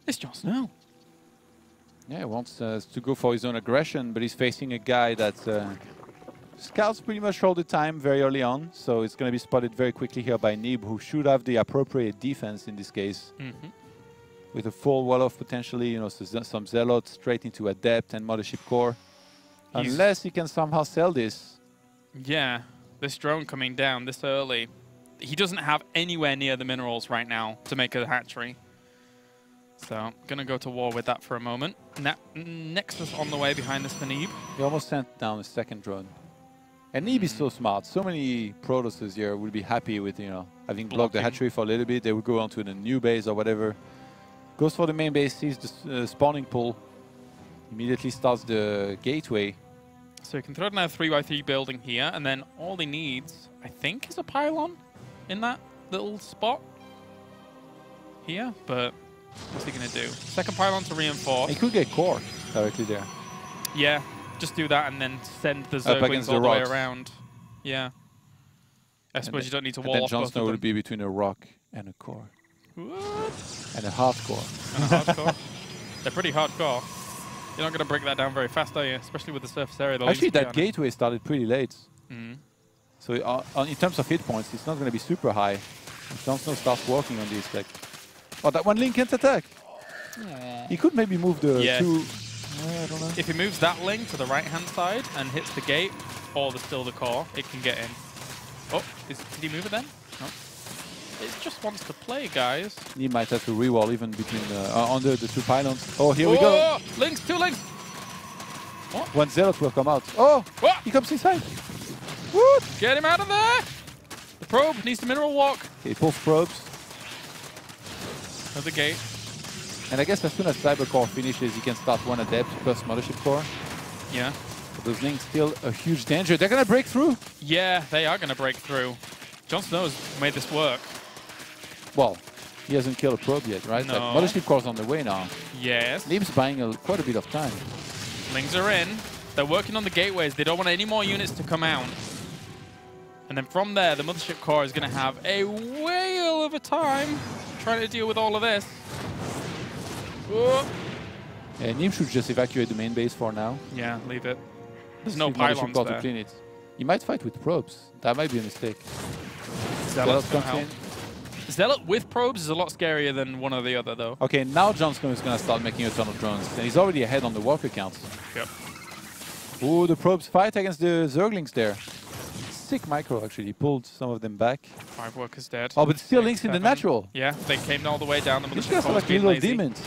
It's JonSnow. Yeah, he wants to go for his own aggression, but he's facing a guy that scouts pretty much all the time very early on. So it's going to be spotted very quickly here by Neeb, who should have the appropriate defense in this case. With a full wall-off potentially, you know, some Zealots straight into Adept and Mothership Core. Unless he can somehow sell this. Yeah, this drone coming down this early. He doesn't have anywhere near the minerals right now to make a hatchery. So, gonna go to war with that for a moment. Nexus on the way behind this for Neeb. He almost sent down a second drone. And Neeb is so smart. So many Protosses here would be happy with, you know, having blocked the hatchery for a little bit. They would go on to the new base or whatever. Goes for the main base, sees the spawning pool. Immediately starts the gateway. So he can throw down a 3x3 building here, and then all he needs, I think, is a pylon in that little spot here, but what's he going to do? Second pylon to reinforce. He could get core directly there. Yeah, just do that and then send the Zerglings all the way around. Yeah. I suppose you don't need to wall off both of them. JonSnow would be between a rock and a core. What? And a hardcore. And a hardcore. They're pretty hardcore. You're not going to break that down very fast, are you? Especially with the surface area. Actually, that gateway started pretty late. Mm. So in terms of hit points, it's not going to be super high. If JonSnow starts working on these, like... Oh, that one link can't attack! He could maybe move the two... I don't know. If he moves that link to the right-hand side and hits the gate, or still the core, it can get in. Oh, did he move it then? No. It just wants to play, guys. He might have to rewall even between under the two pylons. Oh, here we go. Links, two links. What? One Zealot will come out. Oh, what? He comes inside. Woo! Get him out of there. The probe needs to mineral walk. Okay, he pulls probes. Another gate. And I guess as soon as Cyber Core finishes, he can start one Adept plus Mothership Core. Yeah. But those links still a huge danger. They're going to break through. Yeah, they are going to break through. JonSnow's made this work. Well, he hasn't killed a probe yet, right? No. Like, Mothership Core's on the way now. Yes. Neeb's buying quite a bit of time. Lings are in. They're working on the gateways. They don't want any more units to come out. And then from there, the Mothership Core is going to have a whale of a time trying to deal with all of this. Whoa. Yeah, Neeb should just evacuate the main base for now. Yeah, leave it. There's no pylons there. To clean it. He might fight with probes. That might be a mistake. Zealot comes in. Zealot with probes is a lot scarier than one or the other, though. Okay, now JonSnow is going to start making a ton of drones. And he's already ahead on the walker counts. Yep. Ooh, the probes fight against the Zerglings there. Sick micro, actually. He pulled some of them back. 5 workers dead. Oh, but still links in the natural. Yeah, they came all the way down. These guys are like little demons.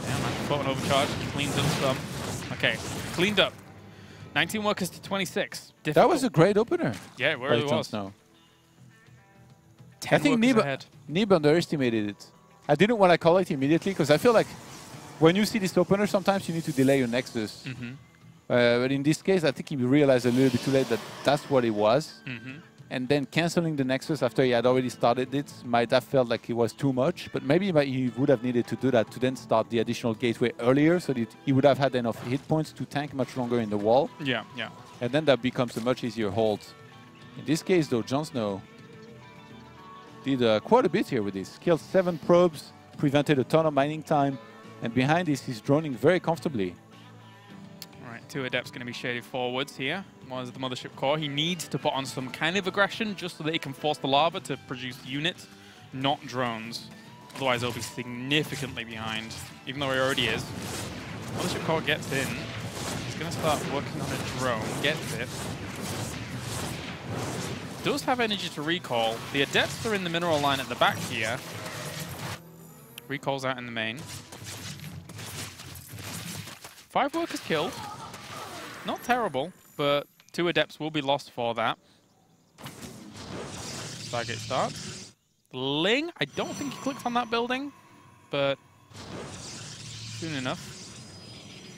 Yeah, man. Fought an overcharge. Cleans up some. Okay, cleaned up. 19 workers to 26. Difficult. That was a great opener. Yeah, it really was. I think Neeb underestimated it. I didn't want to call it immediately because I feel like when you see this opener, sometimes you need to delay your Nexus. But in this case, I think he realized a little bit too late that that's what it was. And then canceling the Nexus after he had already started it might have felt like it was too much. But maybe he would have needed to do that to then start the additional gateway earlier so that he would have had enough hit points to tank much longer in the wall. Yeah, yeah. And then that becomes a much easier hold. In this case, though, JonSnow did quite a bit here with this. Killed 7 probes, prevented a ton of mining time, and behind this, he's droning very comfortably. All right, 2 Adepts going to be shaded forwards here. One is the Mothership Core. He needs to put on some kind of aggression just so that he can force the lava to produce units, not drones. Otherwise, he'll be significantly behind, even though he already is. Mothership Core gets in. He's going to start working on a drone, gets it. Does have energy to recall. The Adepts are in the mineral line at the back here. Recalls out in the main. 5 workers killed. Not terrible, but 2 Adepts will be lost for that. Stargate starts. Ling, I don't think he clicked on that building, but soon enough,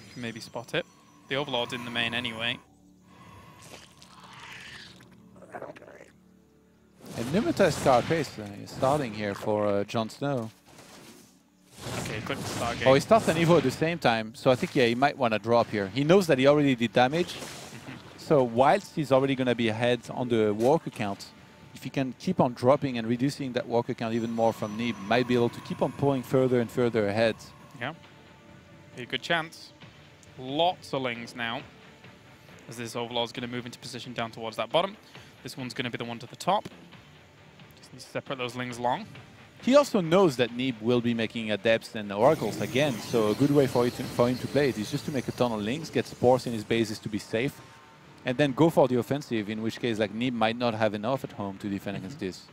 you can maybe spot it. The Overlord's in the main anyway. And Pneumatized Carapace is starting here for JonSnow. Okay, click the Stargate. Oh, he starts an Evo at the same time, so I think, yeah, he might want to drop here. He knows that he already did damage, so whilst he's already going to be ahead on the walker count, if he can keep on dropping and reducing that walker count even more from Neeb, might be able to keep on pulling further and further ahead. Yeah, a good chance. Lots of Lings now, as this Overlord's going to move into position down towards that bottom. This one's going to be the one to the top. Just need to separate those Lings long. He also knows that Neeb will be making Adepts and Oracles again, so a good way for him to play it is just to make a ton of Lings, get Spores in his bases to be safe, and then go for the offensive, in which case like Neeb might not have enough at home to defend against this.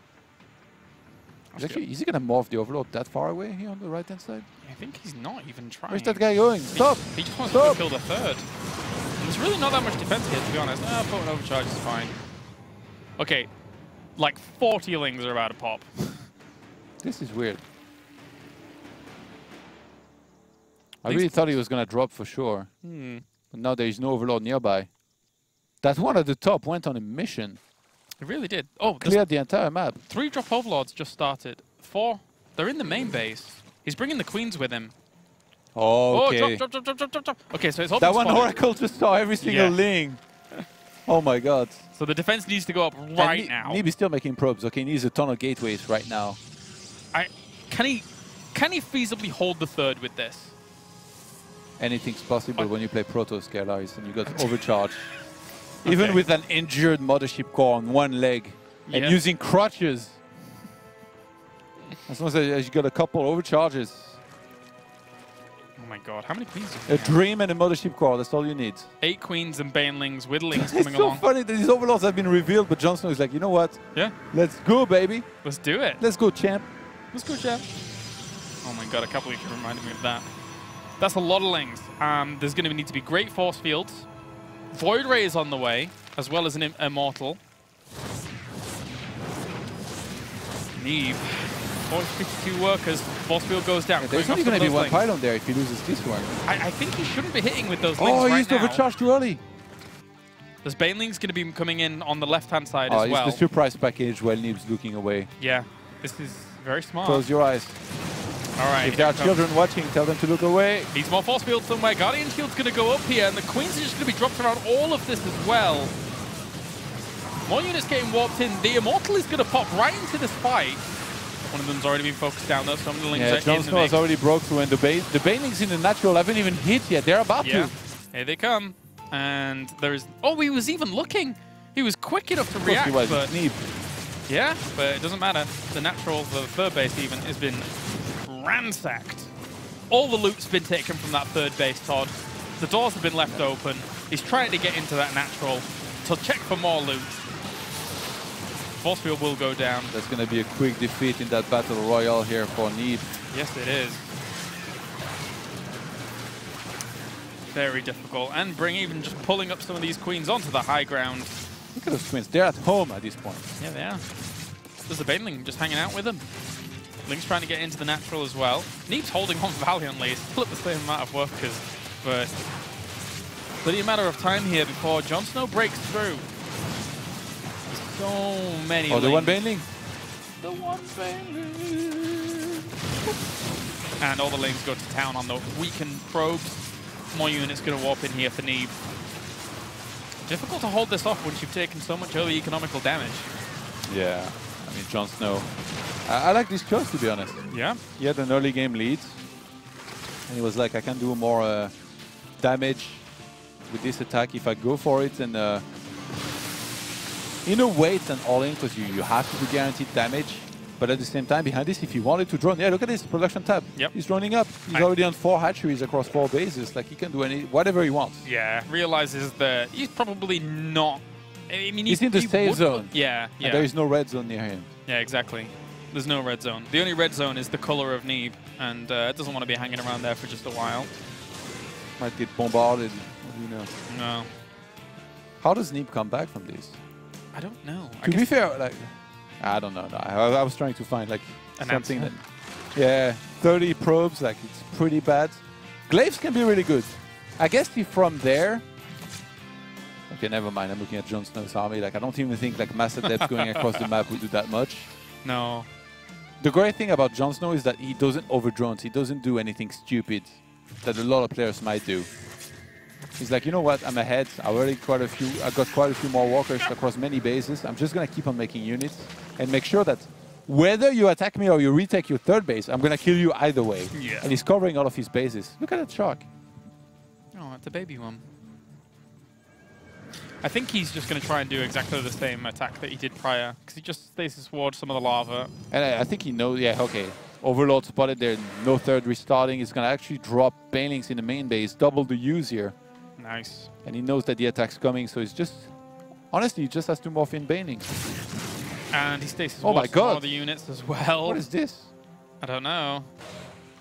Actually, is he going to morph the Overlord that far away here on the right-hand side? I think he's not even trying. Where's that guy going? Stop! He just wants to kill the third. And there's really not that much defense here, to be honest. Put an overcharge is fine. Okay, like 40 Lings are about to pop. This is weird. I really thought he was going to drop for sure. But now there is no Overlord nearby. That one at the top went on a mission. It really did. Oh, cleared the entire map. 3 drop Overlords just started. 4, they're in the main base. He's bringing the Queens with him. Oh, okay. Oh, drop. Okay, so it's open that one spotted. Oracle just saw every single Ling. Oh my god. So the defense needs to go up right now. Neeb is still making probes. Okay, he needs a ton of gateways right now. Can he feasibly hold the third with this? Anything's possible when you play Protoss, Scarlaris, and you got overcharged. Even with an injured Mothership core on one leg and using crutches. As long as you got a couple overcharges. Oh my god, how many Queens do you A have? Dream and a Mothership core, that's all you need. 8 Queens and Banelings with Lings coming along. It's so funny that these Overlords have been revealed, but JonSnow is like, you know what? Yeah. Let's go, baby. Let's do it. Let's go, champ. Let's go, champ. Oh my god, a couple of you reminded me of that. That's a lot of Lings. There's going to need to be great force fields. Void Ray is on the way, as well as an Immortal. Neeb. 52 workers. Force field goes down. Yeah, there's only going to be one pylon there if he loses this one. I think he shouldn't be hitting with those Lings right now. Oh, he used to overcharge too early. There's Banelings going to be coming in on the left-hand side as well. It's the surprise package while Neeb's looking away. Yeah, this is very smart. Close your eyes. All right. If there are children watching, tell them to look away. Needs more force field somewhere. Guardian Shield's going to go up here, and the Queens are just going to be dropped around all of this as well. More units getting warped in. The Immortal is going to pop right into this fight. One of them's already been focused down, though. Some of the Lings are in the mix. JonSnow has already broke through, and the Banelings in the natural haven't even hit yet. They're about to. Here they come. And there is... Oh, he was even looking. He was quick enough to react, but... Neeb. Yeah, but it doesn't matter. The natural, the third base even, has been ransacked. All the loot's been taken from that third base, Todd. The doors have been left open. He's trying to get into that natural to check for more loot. Force field will go down. That's going to be a quick defeat in that battle royale here for Neeb. Yes, it is. Very difficult. And even just pulling up some of these Queens onto the high ground. Look at those Queens. They're at home at this point. Yeah, they are. There's a Baneling just hanging out with them. Link's trying to get into the natural as well. Neeb's holding on valiantly. He's still at the same amount of workers, but it's only a matter of time here before JonSnow breaks through. There's so many. Oh, the one Baneling? The one Baneling. And all the Lings go to town on the weakened probes. More units going to warp in here for Neeb. Difficult to hold this off once you've taken so much early economical damage. Yeah, I mean, JonSnow. I like this choice, to be honest. Yeah. He had an early game lead. And he was like, I can do more damage with this attack if I go for it. And in a way, it's an all-in because you have to do guaranteed damage. But at the same time, behind this, if he wanted to drone, yeah, look at this production tab. Yep. He's droning up. He's already on 4 hatcheries across 4 bases. Like, he can do whatever he wants. Yeah, realizes that he's probably not. I mean, he's in the safe zone. Yeah, yeah. And there is no red zone near him. Yeah, exactly. There's no red zone. The only red zone is the color of Neeb, and it doesn't want to be hanging around there for just a while. Might get bombarded. What do you know? No. How does Neeb come back from this? I don't know. To be fair, like, I don't know. No, I was trying to find like something that, yeah, 30 probes, like it's pretty bad. Glaives can be really good. I guess if from there. Okay, never mind. I'm looking at JonSnow's army. Like I don't even think like mass depth going across the map would do that much. No. The great thing about JonSnow is that he doesn't over-drones. He doesn't do anything stupid that a lot of players might do. He's like, you know what? I'm ahead. I got quite a few more walkers across many bases. I'm just gonna keep on making units and make sure that whether you attack me or you retake your third base, I'm gonna kill you either way. Yeah. And he's covering all of his bases. Look at that shark. Oh, it's a baby one. I think he's just going to try and do exactly the same attack that he did prior, because he just stays towards some of the lava. And I think he knows, yeah, okay. Overlord spotted there, no third restarting. He's going to actually drop Banelings in the main base, double the use here. Nice. And he knows that the attack's coming, so he's just, honestly, he just has to morph in Banelings. And he stays Oh my god! All the units as well. What is this? I don't know.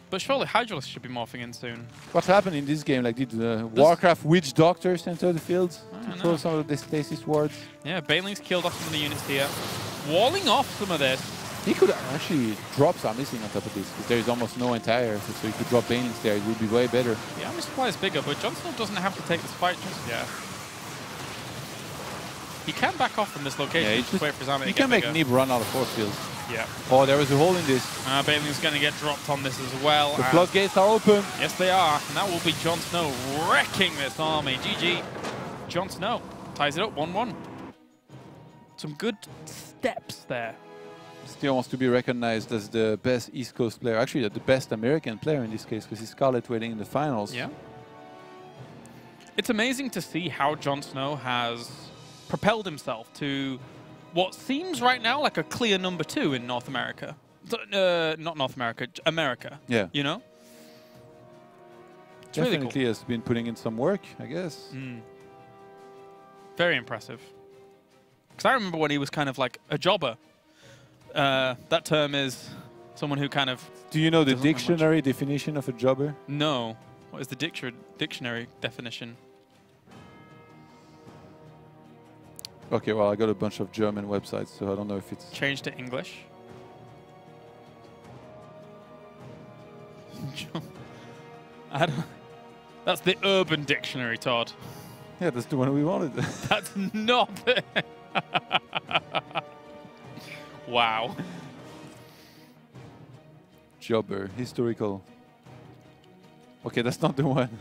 But surely Hydralisk should be morphing in soon. What happened in this game? Like, did Warcraft Witch Doctors enter the field to throw some of the stasis wards? Yeah, Baneling's killed off some of the units here. Walling off some of this. He could actually drop some missing on top of this, because there is almost no entire, so he could drop Banelings there. It would be way better. Yeah, I'm surprised bigger, but JonSnow doesn't have to take this fight just yet. He can back off from this location. Yeah, just wait for his army to he get can make bigger. Neeb run out of force fields. Yeah. Oh, there was a hole in this. Baneling's going to get dropped on this as well. The floodgates are open. Yes, they are. And that will be JonSnow wrecking this army. GG. JonSnow ties it up 1-1. Some good steps there. Still wants to be recognized as the best East Coast player. Actually, the best American player in this case, because he's Scarlet waiting in the finals. Yeah. It's amazing to see how JonSnow has propelled himself to what seems right now like a clear #2 in North America. Not North America, America. Yeah. You know? It's Definitely really cool. has been putting in some work, I guess. Very impressive. Because I remember when he was kind of like a jobber. That term is someone who kind of... Do you know the dictionary definition of a jobber? No. What is the dictionary definition? Okay, well, I got a bunch of German websites, so I don't know if it's... Change to English. I don't... That's the Urban Dictionary, Todd. Yeah, that's the one we wanted. That's not it. Wow. Jobber, historical. Okay, that's not the one.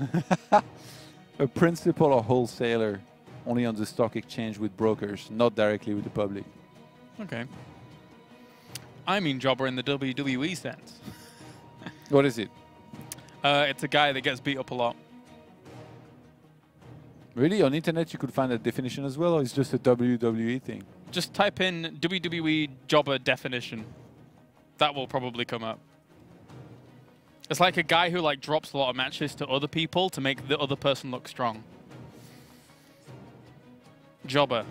A principal or wholesaler, only on the stock exchange with brokers, not directly with the public. Okay. I mean jobber in the WWE sense. What is it? It's a guy that gets beat up a lot. Really? On internet you could find a definition as well, or it's just a WWE thing? Just type in WWE jobber definition. That will probably come up. It's like a guy who like drops a lot of matches to other people to make the other person look strong. Jobber.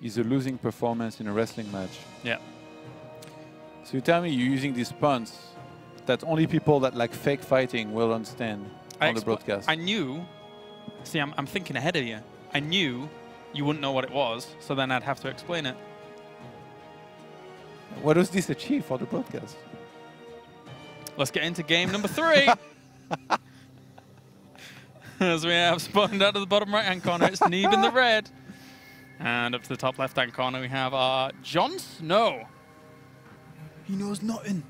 Is a losing performance in a wrestling match. Yeah. So you tell me you're using these puns that only people that like fake fighting will understand on the broadcast. I knew... See, I'm thinking ahead of you. I knew you wouldn't know what it was, so then I'd have to explain it. What does this achieve for the broadcast? Let's get into game number 3. As we have spawned out of the bottom right-hand corner, it's Neeb in the red. And up to the top left-hand corner, we have our JonSnow. He knows nothing.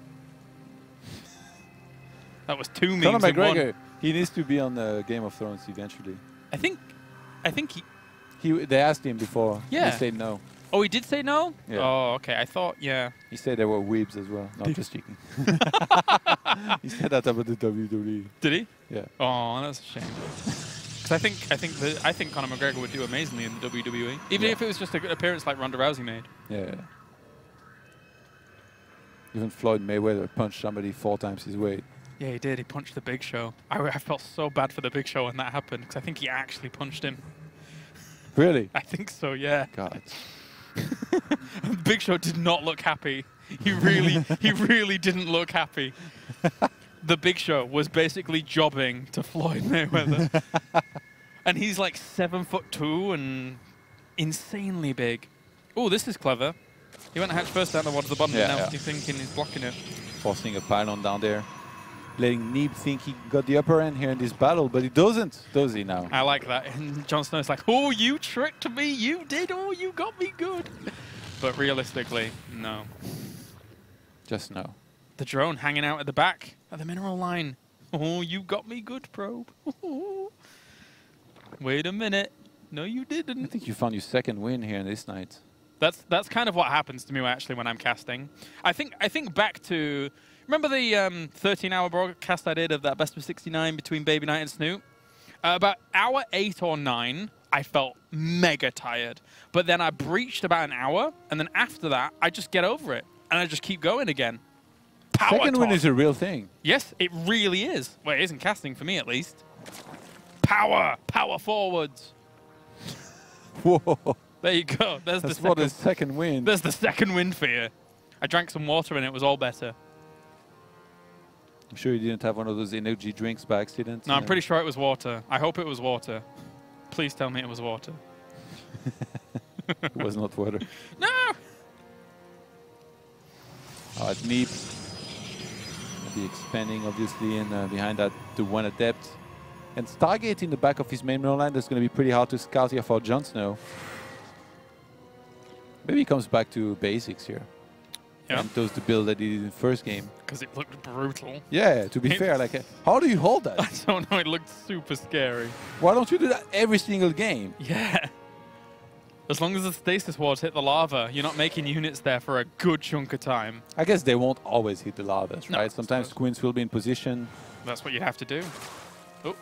That was 2 memes Conor in McGregor, one. he needs to be on Game of Thrones eventually. I think They asked him before. Yeah. He said no. Oh, he did say no? Yeah. Oh, okay. I thought, yeah. He said there were weebs as well. No, just cheeking. He said that about the WWE. Did he? Yeah. Oh, that's a shame. Because I think Conor McGregor would do amazingly in the WWE, even if it was just a good appearance like Ronda Rousey made. Yeah. Even Floyd Mayweather punched somebody 4 times his weight. Yeah, he did. He punched the Big Show. I felt so bad for the Big Show when that happened, because I think he actually punched him. Really? I think so, yeah. God. Big Show did not look happy. He really didn't look happy. The Big Show was basically jobbing to Floyd Mayweather. And he's like 7'2" and insanely big. Oh, this is clever. He went hatch first down towards the bottom, and now he's thinking he's blocking it. Forcing a pylon down there. Letting Neeb think he got the upper end here in this battle, but he doesn't, does he now? I like that. And JonSnow's like, oh, you tricked me. You did. Oh, you got me good. But realistically, no. Just no. The drone hanging out at the back at the mineral line. Oh, you got me good, probe. Wait a minute. No, you didn't. I think you found your 2nd win here in this night. That's kind of what happens to me actually when I'm casting. I think back to, remember the 13-hour broadcast I did of that best of 69 between Baby Knight and Snoop? About hour 8 or 9, I felt mega tired. But then I breached about an hour, and then after that, I just get over it. And I just keep going again. Power 2nd win is a real thing. Yes, it really is. Well, it isn't casting for me, at least. Power! Power forwards! Whoa. There you go. There's That's the second win. There's the second win for you. I drank some water and it was all better. I'm sure you didn't have one of those energy drinks by accident. No, I'm pretty sure it was water. I hope it was water. Please tell me it was water. It was not water. No! Neeb will be expanding, obviously, and behind that, the one Adept. And Stargate in the back of his main line, that's going to be pretty hard to scout here for JonSnow. Maybe he comes back to basics here. Yeah. And does the build that he did in the first game. Because it looked brutal. Yeah, to be fair, like, how do you hold that? I don't know, it looked super scary. Why don't you do that every single game? Yeah. As long as the stasis wards hit the lava, you're not making units there for a good chunk of time. I guess they won't always hit the lavas, No, right? Sometimes Queens will be in position. That's what you have to do. Oh,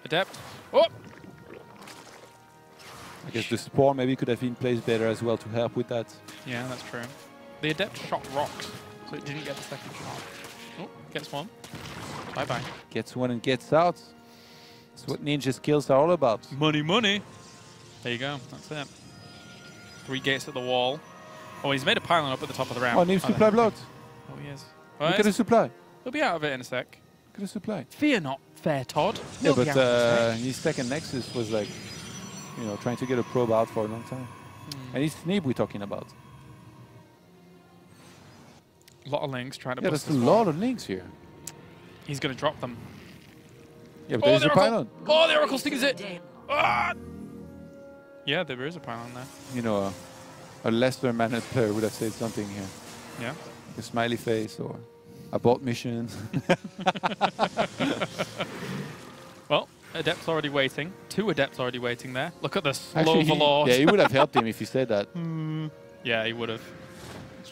Adept. Oh! I guess the Spore maybe could have been placed better as well to help with that. Yeah, that's true. The Adept shot rocks, so it didn't get the second shot. Oh, gets one. Bye-bye. Gets one and gets out. That's what ninja skills are all about. Money, money. There you go. That's it. 3 gates at the wall. Oh, he's made a pylon up at the top of the round. Oh, Neeb supply blocked. Oh, he is. Look at the supply. He'll be out of it in a sec. Look at the supply. Fear not, fair Todd. Yeah, He'll be but out in a sec. his second Nexus was like, you know, trying to get a probe out for a long time. And it's Neeb we're talking about. A lot of links trying to Yeah, bust there's a this lot wall. of links here. He's going to drop them. Yeah, but there's a pylon. Oh, the Oracle sings it. Ah! Yeah, there is a pylon there. You know, a lesser mannered player would have said something here. Yeah. A smiley face or abort mission. Well, Adept's already waiting. 2 Adepts already waiting there. Look at the slow Actually, Overlord. yeah, he would have helped him if he said that. Yeah, he would have.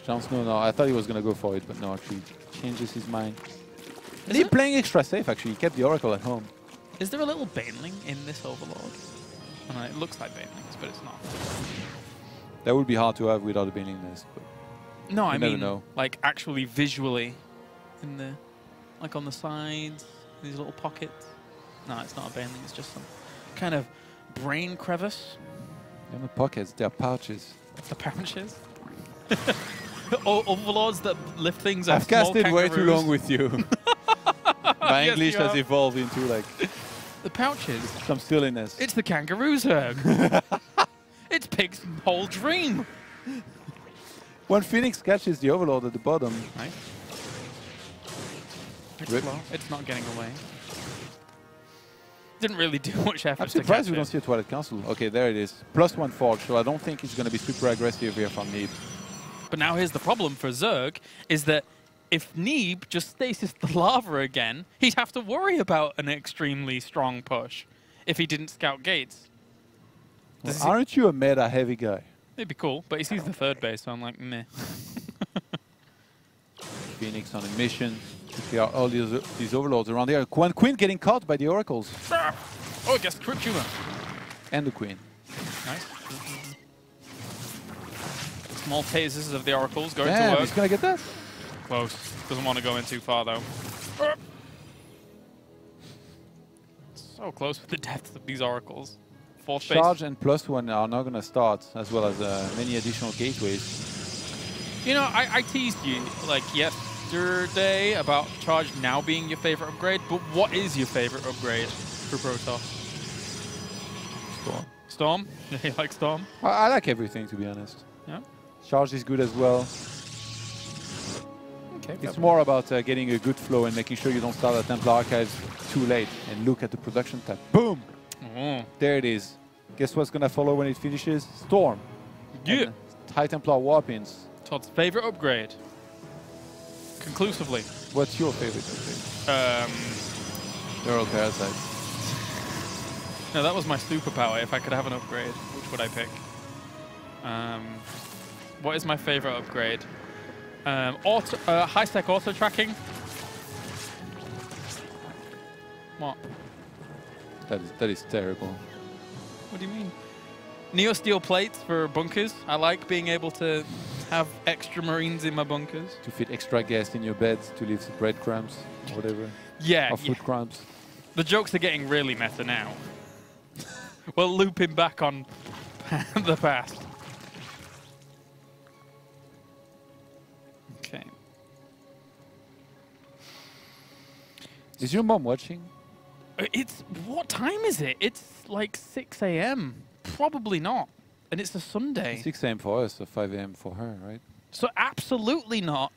JonSnow, no, I thought he was going to go for it, but no, actually changes his mind. And he's playing extra safe, actually. He kept the Oracle at home. Is there a little Baneling in this Overlord? It looks like Banelings, but it's not. That would be hard to have without a Baneling nest. But No, I never mean, know. like, actually visually. In the, like, on the sides, these little pockets. No, it's not a Baneling, it's just some kind of brain crevice. They're not pockets, they're pouches. The pouches. Overlords that lift things out. I've casted way too long with you. My Yes, English you has have. evolved into like The pouches. some silliness. It's the kangaroo's herb. It's Pig's whole dream. When Phoenix catches the Overlord at the bottom, Nice. It's Rip. slow. It's not getting away. Didn't really do much effort I'm to catch surprised we don't it. see a Twilight Council. Okay, there it is. +1 Forge, so I don't think it's going to be super aggressive here from Neeb. But now here's the problem for Zerg, is that if Neeb just stasis the lava again, he'd have to worry about an extremely strong push if he didn't scout gates. Well, aren't you a meta heavy guy? It'd be cool, but he sees the 3rd base, so I'm like, meh. Phoenix on a mission to clear out all these Overlords around here. Queen getting caught by the Oracles. Oh, it gets crit tumor. And the Queen. Nice. Small phases of the Oracles going to Damn, work. he's going to get that? Close. Doesn't want to go in too far, though. So close with the depth of these Oracles. 4th base. Charge and +1 are not going to start, as well as many additional gateways. You know, I teased you, like, yesterday about Charge now being your favorite upgrade, but what is your favorite upgrade for Protoss? Storm. Storm? You like Storm? I like everything, to be honest. Yeah. Charge is good as well. Okay. It's more about getting a good flow and making sure you don't start at Templar Archives too late. And look at the production tab. Boom! Oh. There it is. Guess what's going to follow when it finishes? Storm. Yeah. And High Templar Warpins. Todd's favorite upgrade. Conclusively. What's your favorite upgrade? They're all parasites. No, that was my superpower. If I could have an upgrade, which would I pick? What is my favorite upgrade? High-sec auto tracking. What? That is terrible. What do you mean? Neo steel plates for bunkers. I like being able to have extra Marines in my bunkers. To fit extra gas in your beds, to leave some breadcrumbs, or whatever. Yeah. Or food crumbs. The jokes are getting really meta now. Well, looping back on the past. Is your mom watching? It's... What time is it? It's like 6 a.m. Probably not. And it's a Sunday. 6 a.m. for us, so 5 a.m. for her, right? So absolutely not.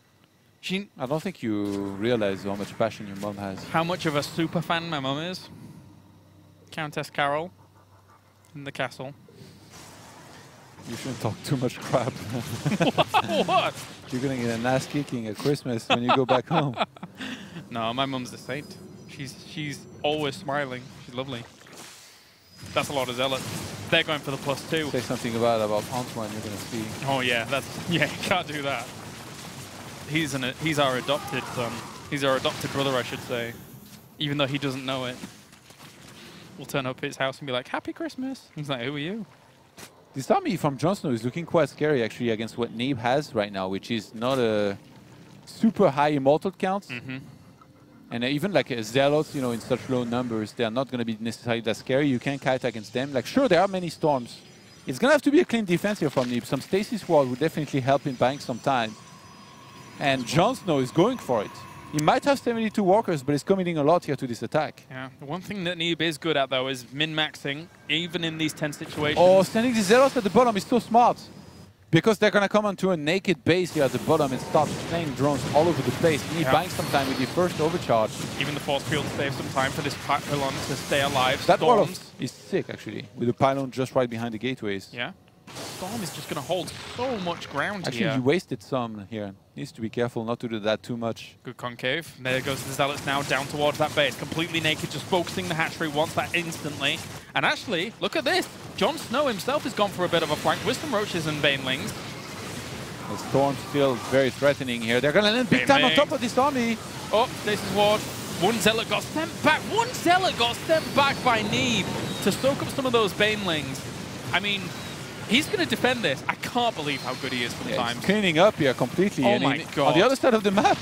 I don't think you realize how much passion your mom has. How much of a super fan my mom is. Countess Carol in the castle. You shouldn't talk too much crap. What? You're gonna get an ass kicking at Christmas when you go back home. No, my mum's a saint. She's always smiling. She's lovely. That's a lot of zealots. They're going for the +2. Say something about Antoine. You're gonna see. Oh yeah, you can't do that. He's our adopted son. He's our adopted brother, I should say. Even though he doesn't know it. We'll turn up at his house and be like, "Happy Christmas." He's like, "Who are you?" This army from JonSnow is looking quite scary actually against what Neeb has right now, which is not a super high immortal count. And even like zealots, you know, in such low numbers, they're not going to be necessarily that scary. You can kite against them. Like, sure, there are many storms. It's going to have to be a clean defense here from Neeb. Some stasis wall would definitely help in buying some time. And JonSnow is going for it. He might have 72 walkers, but he's committing a lot here to this attack. Yeah, the one thing that Neeb is good at, though, is min-maxing, even in these tense situations. Oh, sending the zealots at the bottom is so smart. Because they're going to come onto a naked base here at the bottom and start playing drones all over the place. Neeb buying some time with the first overcharge. Even the force field saves some time for this pylon to stay alive. That wall is sick, actually, with the pylon just right behind the gateways. Yeah. Storm is just going to hold so much ground here. Actually, you wasted some here. Needs to be careful not to do that too much. Good concave. There goes the zealots now down towards that base. Completely naked, just focusing the hatchery, wants that instantly. And actually, look at this. JonSnow himself has gone for a bit of a flank with some roaches and banelings. The storm's still very threatening here. They're going to land big time on top of this army. Oh, stasis ward. One zealot got sent back. One zealot got sent back by Neeb to soak up some of those banelings. I mean, he's going to defend this. I can't believe how good he is sometimes. He's cleaning up here completely. Oh my god. On the other side of the map,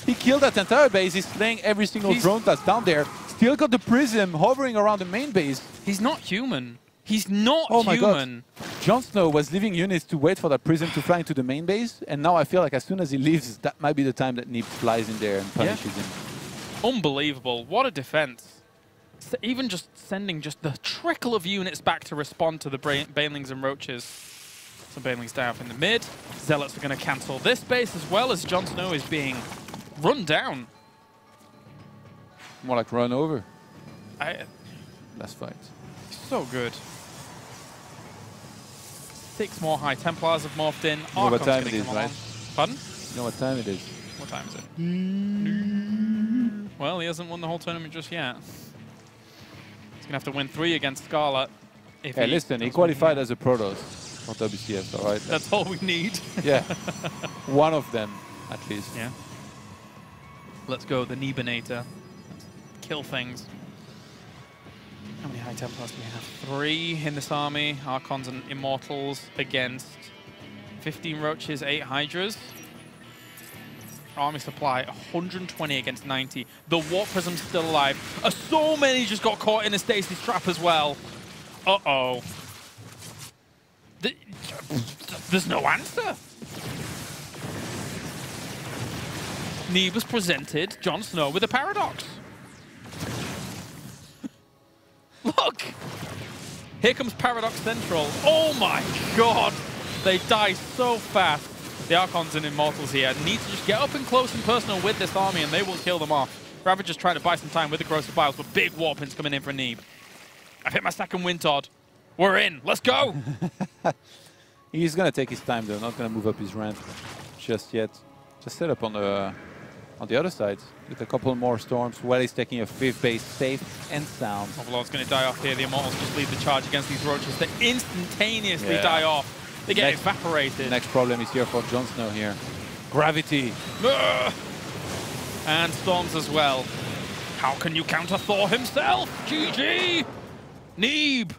he killed that entire base. He's slaying every single drone that's down there. Still got the prism hovering around the main base. He's not human. He's not human. My god. JonSnow was leaving units to wait for that prism to fly into the main base. And now I feel like as soon as he leaves, that might be the time that Neeb flies in there and punishes him. Unbelievable. What a defense. So even just sending just the trickle of units back to respond to the banelings and roaches. Some banelings die off in the mid. Zealots are going to cancel this base as well as JonSnow is being run down. More like run over. Last fight. So good. 6 more High Templars have morphed in. You know what time it is, right? Pardon? You know what time it is? What time is it? Well, he hasn't won the whole tournament just yet. He's going to have to win 3 against Scarlet. Hey, listen, he qualified as a Protoss for WCS, all right? That's all we need. Yeah. One of them, at least. Yeah. Let's go, the Neebinator. Kill things. How many High Templars do we have? 3 in this army. Archons and Immortals against 15 Roaches, 8 Hydras. Army supply, 120 against 90. The Warp Prism's still alive. So many just got caught in a stasis trap as well. Uh-oh. There's no answer. Neeb has presented JonSnow with a paradox. Look! Here comes Paradox Central. Oh my god! They die so fast. The Archons and Immortals here need to just get up and close and personal with this army and they will kill them off. Ravager's trying to buy some time with the Corrosive Biles, but big Warpins coming in for Neeb. I've hit my second win, Todd. We're in. Let's go! He's going to take his time, though. Not going to move up his ramp just yet. Just set up on the other side with a couple more storms while he's taking a 5th base safe and sound. Overlord's going to die off here. The Immortals just lead the charge against these roaches. They instantaneously die off. They get evaporated. Next problem is here for JonSnow here. Gravity. And storms as well. How can you counter Thor himself? GG! Neeb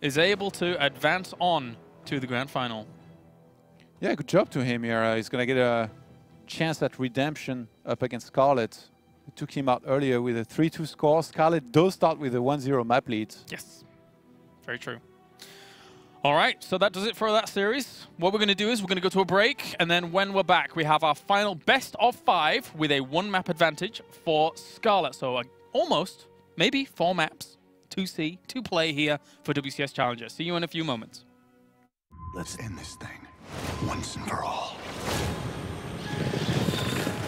is able to advance on to the grand final. Yeah, good job to him here. He's going to get a chance at redemption up against Scarlet. It took him out earlier with a 3-2 score. Scarlet does start with a 1-0 map lead. Yes, very true. All right, so that does it for that series. What we're going to do is we're going to go to a break, and then when we're back, we have our final best of 5 with a 1-map advantage for Scarlet. So almost, maybe 4 maps to see, to play here for WCS Challenger. See you in a few moments. Let's end this thing once and for all.